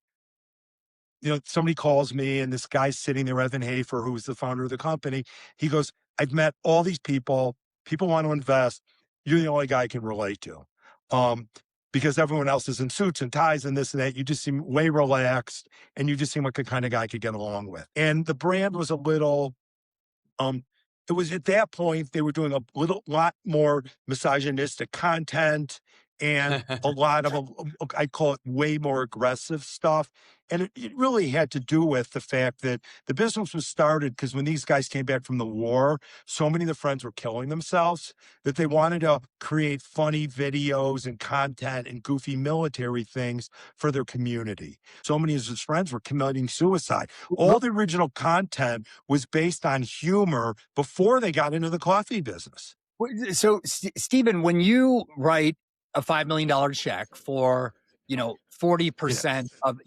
somebody calls me, and this guy's sitting there, Evan Hafer, who's the founder of the company. He goes, I've met all these people. People want to invest. You're the only guy I can relate to. because everyone else is in suits and ties and this and that. You just seem way relaxed, and you just seem like the kind of guy I could get along with. And the brand was a little, um, it was at that point they were doing a lot more misogynistic content and a lot of, I call it way more aggressive stuff. And it really had to do with the fact that the business was started because when these guys came back from the war, so many of the friends were killing themselves that they wanted to create funny videos and content and goofy military things for their community. So many of his friends were committing suicide. All the original content was based on humor before they got into the coffee business. So, Stephen, when you write a $5 million check for, 40% of,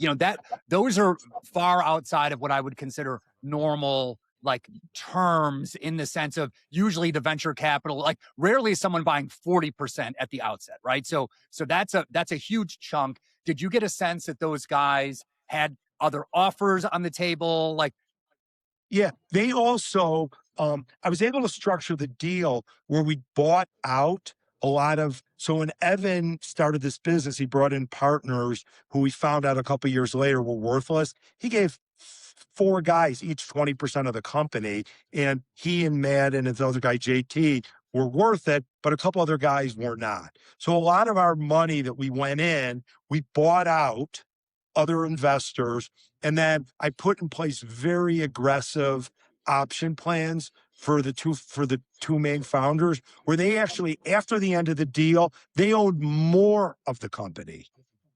those are far outside of what I would consider normal, like, terms, in the sense of usually the venture capital, like, rarely is someone buying 40% at the outset, right? So that's a huge chunk. Did you get a sense that those guys had other offers on the table? Like, Yeah, they also, I was able to structure the deal where we bought out a lot of. So when Evan started this business, he brought in partners who we found out a couple years later were worthless. He gave four guys each 20% of the company, and he and Matt and his other guy JT were worth it, but a couple other guys were not. So a lot of our money that we went in, we bought out other investors. And then I put in place very aggressive option plans for the two main founders, where they actually, after the end of the deal, they owned more of the company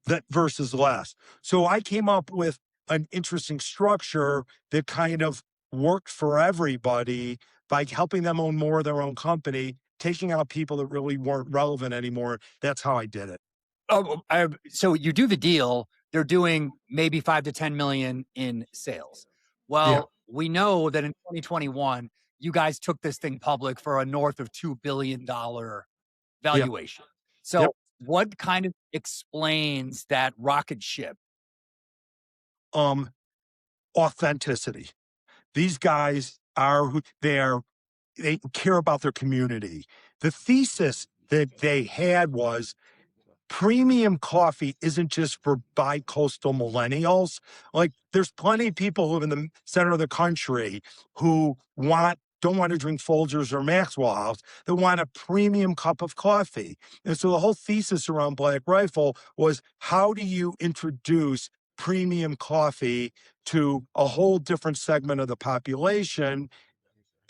that versus less. So I came up with an interesting structure that kind of worked for everybody by helping them own more of their own company, taking out people that really weren't relevant anymore. That's how I did it. So you do the deal. They're doing maybe 5 to 10 million in sales. Yeah. Well, we know that in 2021, you guys took this thing public for a north of $2 billion valuation. So Yep. what kind of explains that rocket ship? Authenticity. These guys are who they are. They care about their community. The thesis that they had was premium coffee isn't just for bi-coastal millennials. Like, there's plenty of people who live in the center of the country who don't want to drink Folgers or Maxwell House. They want a premium cup of coffee. And so the whole thesis around Black Rifle was, how do you introduce premium coffee to a whole different segment of the population?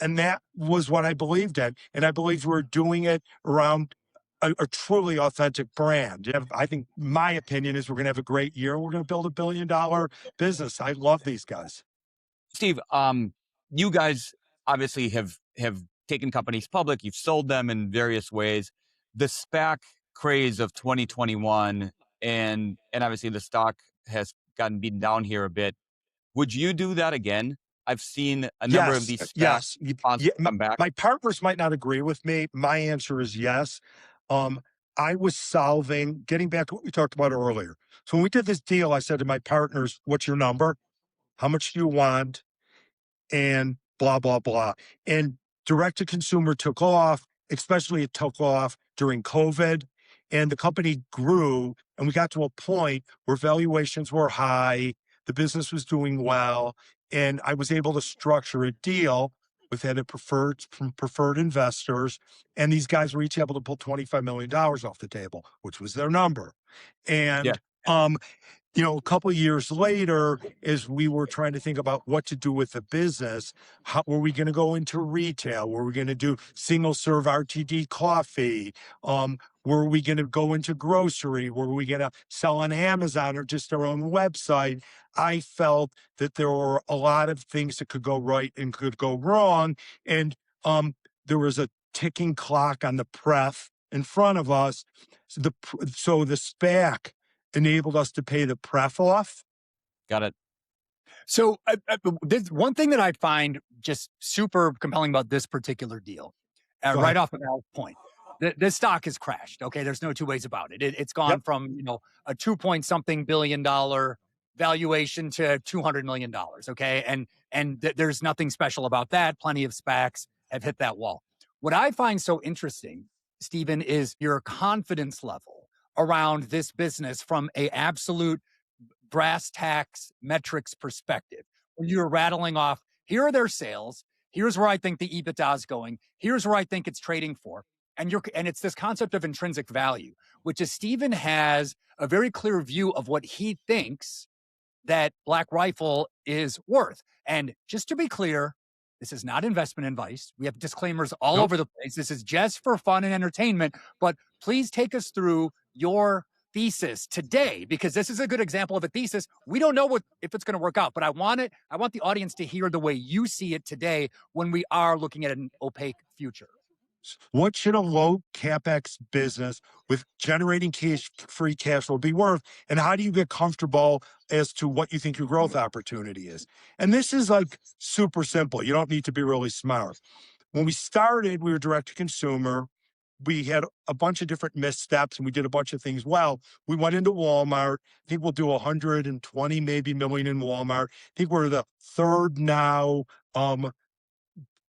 And that was what I believed in. And I believed we were doing it around a truly authentic brand. I think my opinion is we're going to have a great year. We're going to build $1 billion business. I love these guys. Steve, you guys obviously have taken companies public. You've sold them in various ways. The SPAC craze of 2021, and obviously the stock has gotten beaten down here a bit. Would you do that again? I've seen a number of these SPACs come back. My partners might not agree with me. My answer is yes. I was getting back to what we talked about earlier. So when we did this deal, I said to my partners, what's your number? How much do you want? And blah, blah, blah. And direct to consumer took off, especially it took off during COVID. And the company grew, and we got to a point where valuations were high, the business was doing well, and I was able to structure a deal with preferred investors, and these guys were each able to pull $25 million off the table, which was their number. And a couple of years later, as we were trying to think about what to do with the business, how were we going to go into retail? Were we going to do single serve RTD coffee? Were we going to go into grocery? Were we going to sell on Amazon or just our own website? I felt that there were a lot of things that could go right and could go wrong. And there was a ticking clock on the pref in front of us. So the SPAC enabled us to pay the pref off. Got it. So there's one thing that I find just super compelling about this particular deal, right off the point. This stock has crashed. Okay, there's no two ways about it. It's gone from a 2-point-something billion dollar valuation to $200 million. Okay, and there's nothing special about that. Plenty of SPACs have hit that wall. What I find so interesting, Stephen, is your confidence level around this business from a absolute brass tacks metrics perspective. When you're rattling off, here are their sales, here's where I think the EBITDA is going, here's where I think it's trading for. And it's this concept of intrinsic value, which is Steven has a very clear view of what he thinks that Black Rifle is worth. And just to be clear, this is not investment advice. We have disclaimers all over the place. This is just for fun and entertainment. But please take us through your thesis today, because this is a good example of a thesis. We don't know if it's going to work out, but I want the audience to hear the way you see it today when we are looking at an opaque future. What should a low capex business with generating free cash flow be worth? And how do you get comfortable as to what you think your growth opportunity is? And this is like super simple. You don't need to be really smart. When we started, we were direct to consumer. We had a bunch of different missteps and we did a bunch of things well. We went into Walmart. I think we'll do 120 maybe million in Walmart. I think we're the third now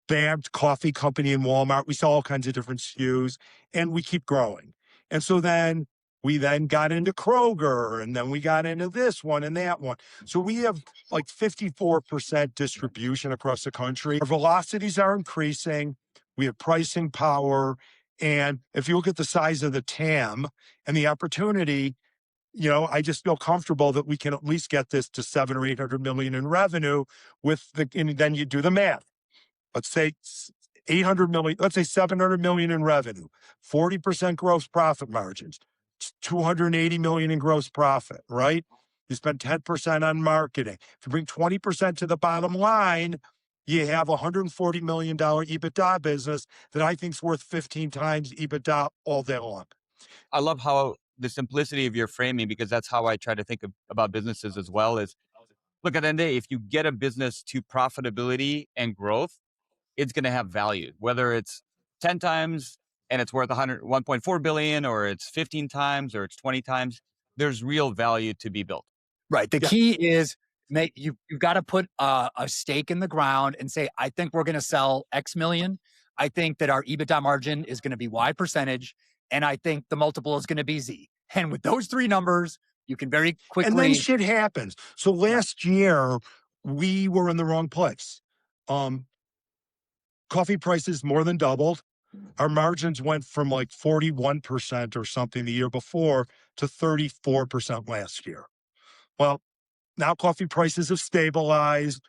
bagged coffee company in Walmart. We sell all kinds of different SKUs and we keep growing. And so then we got into Kroger, and then we got into this one and that one. So we have like 54% distribution across the country. Our velocities are increasing. We have pricing power. And if you look at the size of the TAM and the opportunity, I just feel comfortable that we can at least get this to 700 or 800 million in revenue and then you do the math. Let's say 800 million, let's say 700 million in revenue, 40% gross profit margins, 280 million in gross profit, right? You spend 10% on marketing. If you bring 20% to the bottom line, you have a $140 million EBITDA business that I think is worth 15 times EBITDA all day long. I love how the simplicity of your framing, because that's how I try to think about businesses as well. Is look, at the end of the day, if you get a business to profitability and growth, it's going to have value, whether it's 10 times and it's worth 1.4 billion, or it's 15 times, or it's 20 times. There's real value to be built. Right. The key is you've got to put a stake in the ground and say, I think we're going to sell X million. I think that our EBITDA margin is going to be Y percentage. And I think the multiple is going to be Z. And with those three numbers, you can very quickly. And then shit happens. So last year, we were in the wrong place. Coffee prices more than doubled. Our margins went from like 41% or something the year before to 34% last year. Well, now coffee prices have stabilized.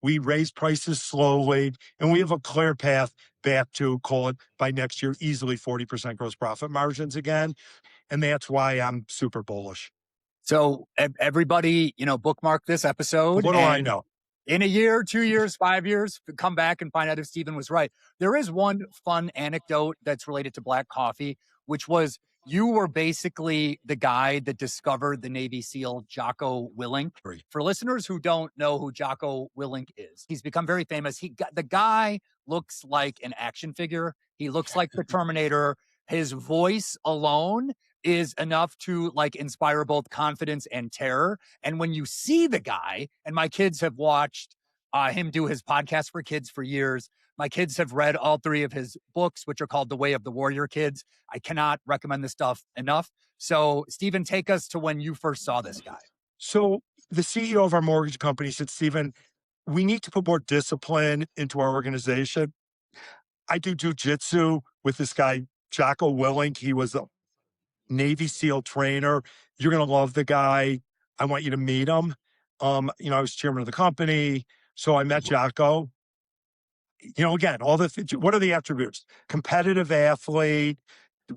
We raise prices slowly, and we have a clear path back to, call it by next year, easily 40% gross profit margins again. And that's why I'm super bullish. So everybody, bookmark this episode. What do I know? In a year, 2 years, 5 years, come back and find out if Steven was right. There is one fun anecdote that's related to black coffee, which was you were basically the guy that discovered the Navy SEAL Jocko Willink. Right. For listeners who don't know who Jocko Willink is, he's become very famous. The guy looks like an action figure. He looks like the Terminator. His voice alone is enough to inspire both confidence and terror. And when you see the guy, and my kids have watched him do his podcast for kids for years. My kids have read all three of his books, which are called The Way of the Warrior Kids. I cannot recommend this stuff enough. So Steven, take us to when you first saw this guy. So the CEO of our mortgage company said, Steven, we need to put more discipline into our organization. I do jujitsu with this guy, Jocko Willink. He was a Navy SEAL trainer. You're going to love the guy. I want you to meet him. I was chairman of the company. So I met Jocko. Again, what are the attributes? Competitive athlete,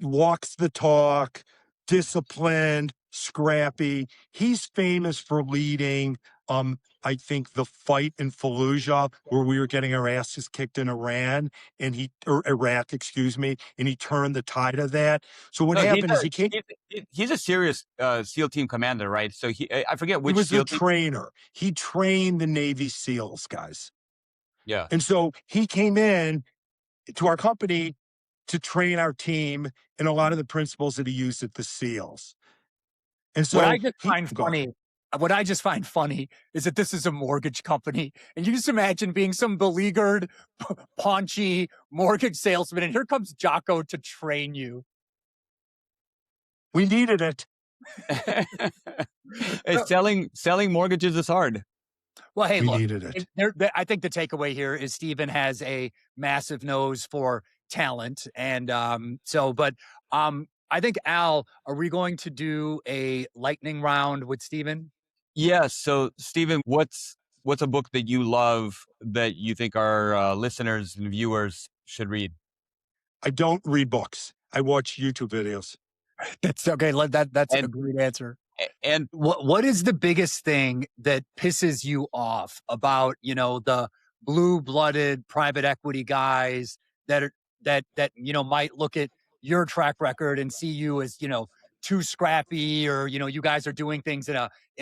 walks the talk, disciplined, scrappy. He's famous for leading, I think, the fight in Fallujah, where we were getting our asses kicked in Iraq, and he turned the tide of that. So what happened is he's a serious SEAL team commander, right? So I forget which. He was SEAL the trainer. He trained the Navy SEALs guys. Yeah. And so he came in to our company to train our team in a lot of the principles that he used at the SEALs. And so what I just find funny is that this is a mortgage company. And you just imagine being some beleaguered, paunchy mortgage salesman. And here comes Jocko to train you. We needed it. Hey, selling mortgages is hard. Well, hey, We look, needed it. I think the takeaway here is Steven has a massive nose for talent. And I think, Al, are we going to do a lightning round with Steven? Yeah. So, Steven, what's a book that you love that you think our listeners and viewers should read? I don't read books. I watch YouTube videos. That's okay. That's a And great answer. and What is the biggest thing that pisses you off about, the blue-blooded private equity guys that are that might look at your track record and see you as, too scrappy, or you guys are doing things in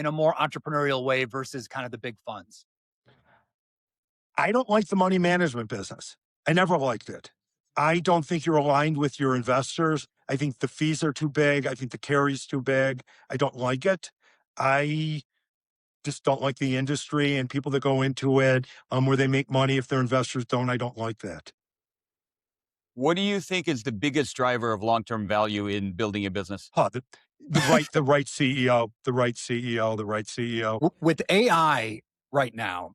a more entrepreneurial way versus kind of the big funds? I don't like the money management business. I never liked it. I don't think you're aligned with your investors. I think the fees are too big. I think the carry's too big. I don't like it. I just don't like the industry and people that go into it where they make money if their investors don't. I don't like that. what do you think is the biggest driver of long-term value in building a business? The right CEO, the right CEO, the right CEO. With AI right now,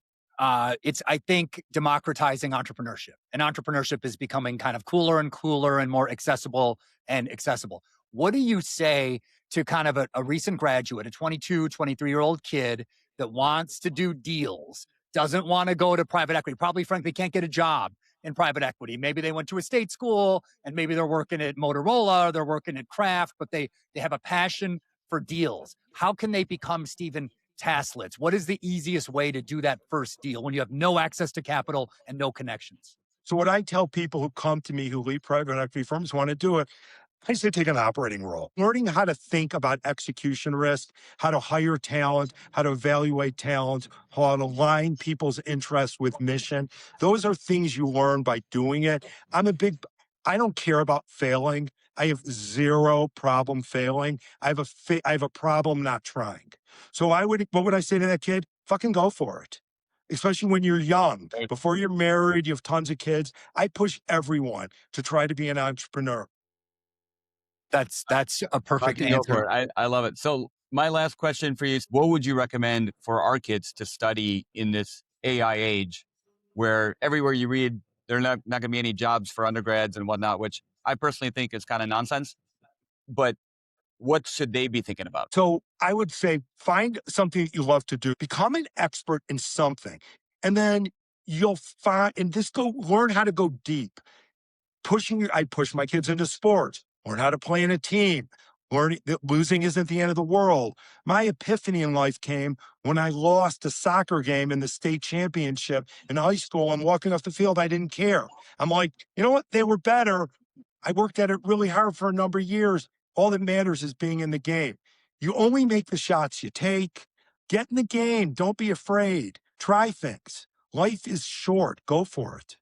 it's, I think, democratizing entrepreneurship, and entrepreneurship is becoming kind of cooler and cooler and more accessible and accessible. What do you say to kind of a recent graduate, a 22, 23-year-old kid that wants to do deals, doesn't want to go to private equity, probably frankly can't get a job in private equity? Maybe they went to a state school and maybe they're working at Motorola or they're working at Kraft, but they have a passion for deals. How can they become Steven Taslitz? What is the easiest way to do that first deal when you have no access to capital and no connections? So what I tell people who come to me who leave private equity firms want to do it, I say take an operating role. Learning how to think about execution risk, how to hire talent, how to evaluate talent, how to align people's interests with mission. Those are things you learn by doing it. I don't care about failing. I have zero problem failing. I have a problem not trying. So what would I say to that kid? Fucking go for it. Especially when you're young, before you're married, you have tons of kids. I push everyone to try to be an entrepreneur. That's a perfect Fucking go for answer. it. I love it. So my last question for you is, what would you recommend for our kids to study in this AI age where everywhere you read, there are not going to be any jobs for undergrads and whatnot, which I personally think is kind of nonsense. But what should they be thinking about? So I would say find something that you love to do, become an expert in something, and then you'll find, and just go learn how to go deep. I push my kids into sports, learn how to play in a team, learning that losing isn't the end of the world. My epiphany in life came when I lost a soccer game in the state championship in high school. I'm walking off the field. I didn't care. I'm like, you know what? They were better. I worked at it really hard for a number of years. All that matters is being in the game. You only make the shots you take. Get in the game. Don't be afraid. Try things. Life is short. Go for it.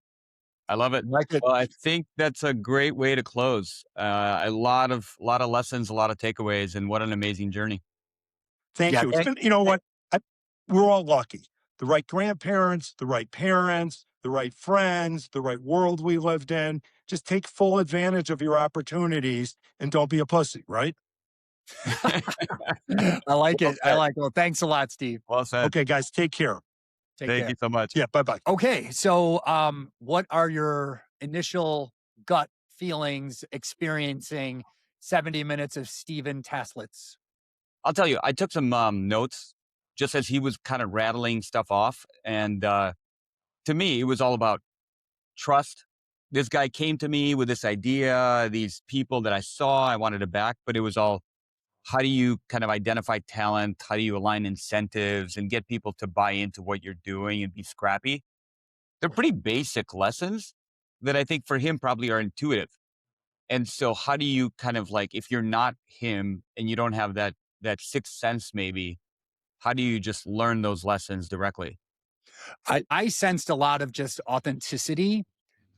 I love it. Like it. Well, I think that's a great way to close. A lot of lessons, a lot of takeaways, and what an amazing journey. Thank you. It's been, you know what? We're all lucky. The right grandparents, the right parents, the right friends, the right world we lived in. Just take full advantage of your opportunities and don't be a pussy, right? I like it. I like it. Well, thanks a lot, Steve. Well said. Okay, guys, take care. Thank you so much. Yeah, bye-bye. Okay, so what are your initial gut feelings experiencing 70 minutes of Steven Taslitz? I'll tell you, I took some notes just as he was kind of rattling stuff off. And to me, it was all about trust. This guy came to me with this idea, these people that I saw, I wanted to back, but it was all, how do you kind of identify talent? How do you align incentives and get people to buy into what you're doing and be scrappy? They're pretty basic lessons that I think for him probably are intuitive. And so how do you kind of like, if you're not him and you don't have that sixth sense maybe, how do you just learn those lessons directly? I sensed a lot of just authenticity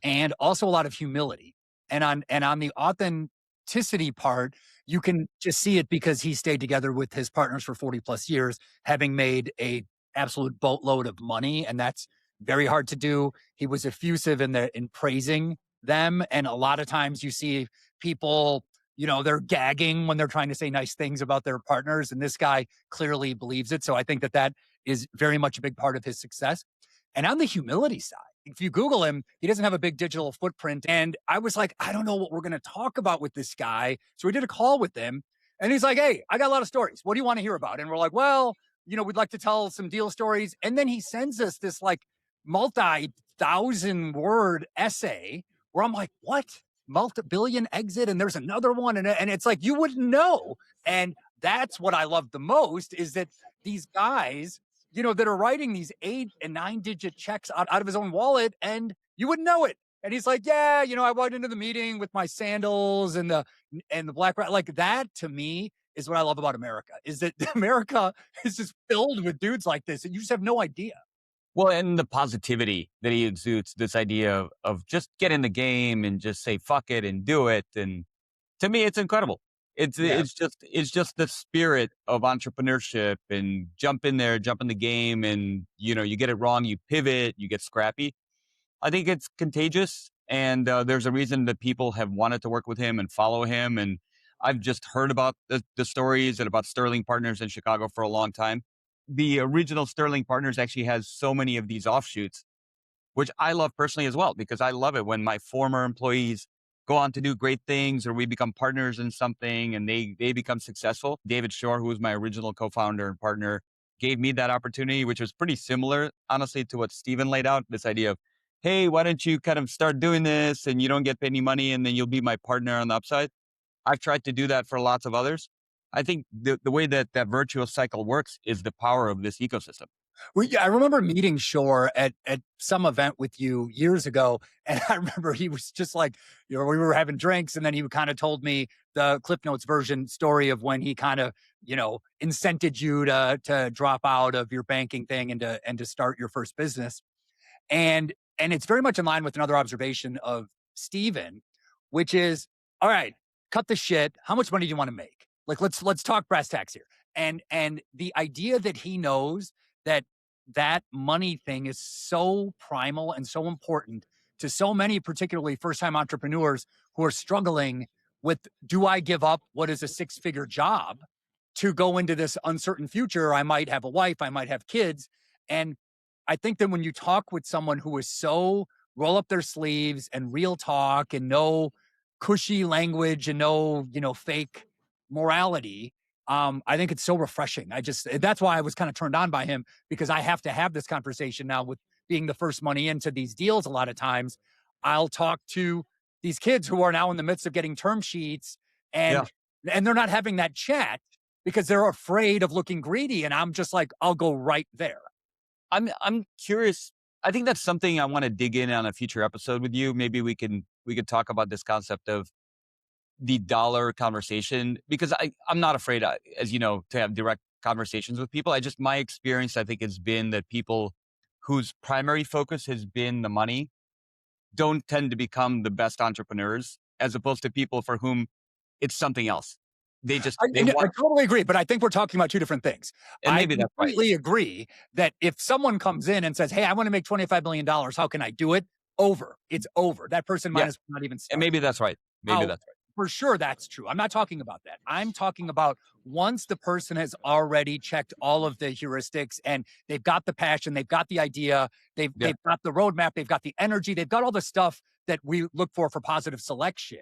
and also a lot of humility. And on the authenticity part, you can just see it because he stayed together with his partners for 40 plus years, having made a absolute boatload of money. And that's very hard to do. He was effusive in praising them. And a lot of times you see people they're gagging when they're trying to say nice things about their partners. And this guy clearly believes it. So I think that is very much a big part of his success. And on the humility side, if you Google him, he doesn't have a big digital footprint. And I was like, I don't know what we're going to talk about with this guy. So we did a call with him and he's like, hey, I got a lot of stories. What do you want to hear about? And we're like, well, we'd like to tell some deal stories. And then he sends us this like multi-thousand word essay where I'm like, what? Multi-billion exit? And there's another one. And it's like, you wouldn't know. And that's what I love the most is that these guys, that are writing these 8 and 9 digit checks out of his own wallet and you wouldn't know it. And he's like, yeah, I went into the meeting with my sandals and the black, like that to me is what I love about America is that America is just filled with dudes like this and you just have no idea. Well, and the positivity that he exudes, this idea of just get in the game and just say, fuck it and do it. And to me, it's incredible. It's just the spirit of entrepreneurship and jump in there, jump in the game. And, you get it wrong, you pivot, you get scrappy. I think it's contagious. And there's a reason that people have wanted to work with him and follow him. And I've just heard about the stories and about Sterling Partners in Chicago for a long time. The original Sterling Partners actually has so many of these offshoots, which I love personally as well, because I love it when my former employees go on to do great things or we become partners in something and they become successful. David Shore, who was my original co-founder and partner, gave me that opportunity, which was pretty similar, honestly, to what Steven laid out, this idea of, hey, why don't you kind of start doing this and you don't get any money and then you'll be my partner on the upside. I've tried to do that for lots of others. I think the way that virtuous cycle works is the power of this ecosystem. Well, yeah, I remember meeting Shore at some event with you years ago. And I remember he was just like, we were having drinks and then he kind of told me the Cliff Notes version story of when he kind of, incented you to drop out of your banking thing and to start your first business. And it's very much in line with another observation of Steven, which is, all right, cut the shit. How much money do you want to make? Like, let's talk brass tacks here. And the idea that he knows that money thing is so primal and so important to so many, particularly first-time entrepreneurs who are struggling with, do I give up what is a 6-figure job to go into this uncertain future? I might have a wife, I might have kids. And I think that when you talk with someone who is so roll up their sleeves and real talk and no cushy language and no, fake morality, I think it's so refreshing. That's why I was kind of turned on by him, because I have to have this conversation now with being the first money into these deals. A lot of times I'll talk to these kids who are now in the midst of getting term sheets and they're not having that chat because they're afraid of looking greedy. And I'm just like, I'll go right there. I'm curious. I think that's something I want to dig in on a future episode with you. Maybe we could talk about this concept of the dollar conversation, because I'm not afraid, as you know, to have direct conversations with people. My experience, I think, has been that people whose primary focus has been the money don't tend to become the best entrepreneurs, as opposed to people for whom it's something else. I totally agree, but I think we're talking about two different things. And maybe that's right. I completely agree that if someone comes in and says, hey, I want to make $25 million, how can I do it? It's over. That person might as well not even start. And maybe that's right. That's right. For sure, that's true. I'm not talking about that. I'm talking about once the person has already checked all of the heuristics and they've got the passion, they've got the idea, they've got the roadmap, they've got the energy, they've got all the stuff that we look for positive selection.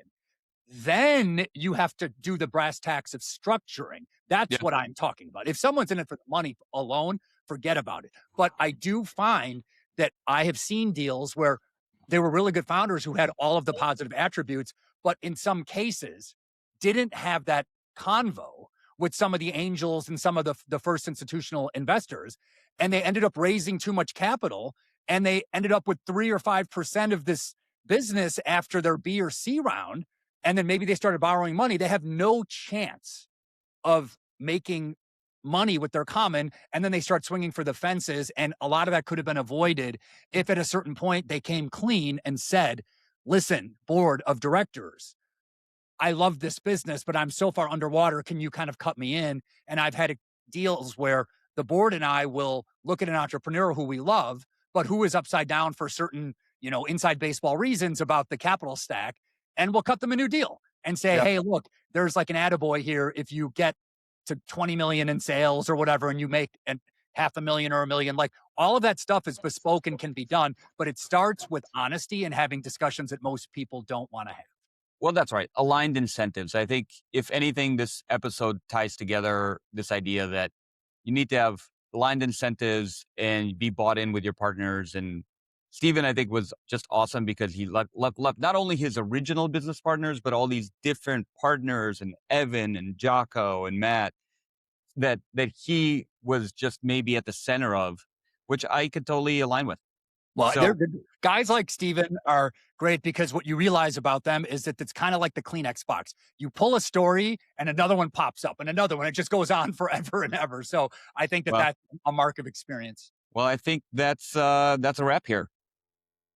Then you have to do the brass tacks of structuring. That's what I'm talking about. If someone's in it for the money alone, forget about it. But I do find that I have seen deals where there were really good founders who had all of the positive attributes, but in some cases didn't have that convo with some of the angels and some of the first institutional investors. And they ended up raising too much capital and they ended up with 3 or 5% of this business after their B or C round. And then maybe they started borrowing money. They have no chance of making money with their common. And then they start swinging for the fences. And a lot of that could have been avoided if at a certain point they came clean and said, listen, board of directors, I love this business, but I'm so far underwater. Can you kind of cut me in? And I've had deals where the board and I will look at an entrepreneur who we love, but who is upside down for certain, inside baseball reasons about the capital stack. And we'll cut them a new deal. and say, Yep. hey, look, there's like an attaboy here. If you get to 20 million in sales or whatever, and you make an half a million or a million, like all of that stuff is bespoke and can be done, but it starts with honesty and having discussions that most people don't want to have. Well, that's right. Aligned incentives. I think if anything, this episode ties together this idea that you need to have aligned incentives and be bought in with your partners. And Steven, I think, was just awesome because he left not only his original business partners, but all these different partners, and Evan and Jocko and Matt that he was just maybe at the center of, which I could totally align with. Well, So guys like Steven are great because what you realize about them is that it's kind of like the Kleenex box. You pull a story and another one pops up and another one. It just goes on forever and ever. So I think that Well- that's a mark of experience. well, I think that's a wrap here.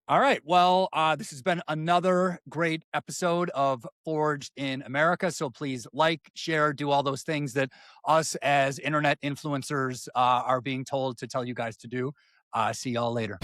All right. Well, this has been another great episode of Forged in America. So please like, share, do all those things that us as internet influencers are being told to tell you guys to do. See y'all later.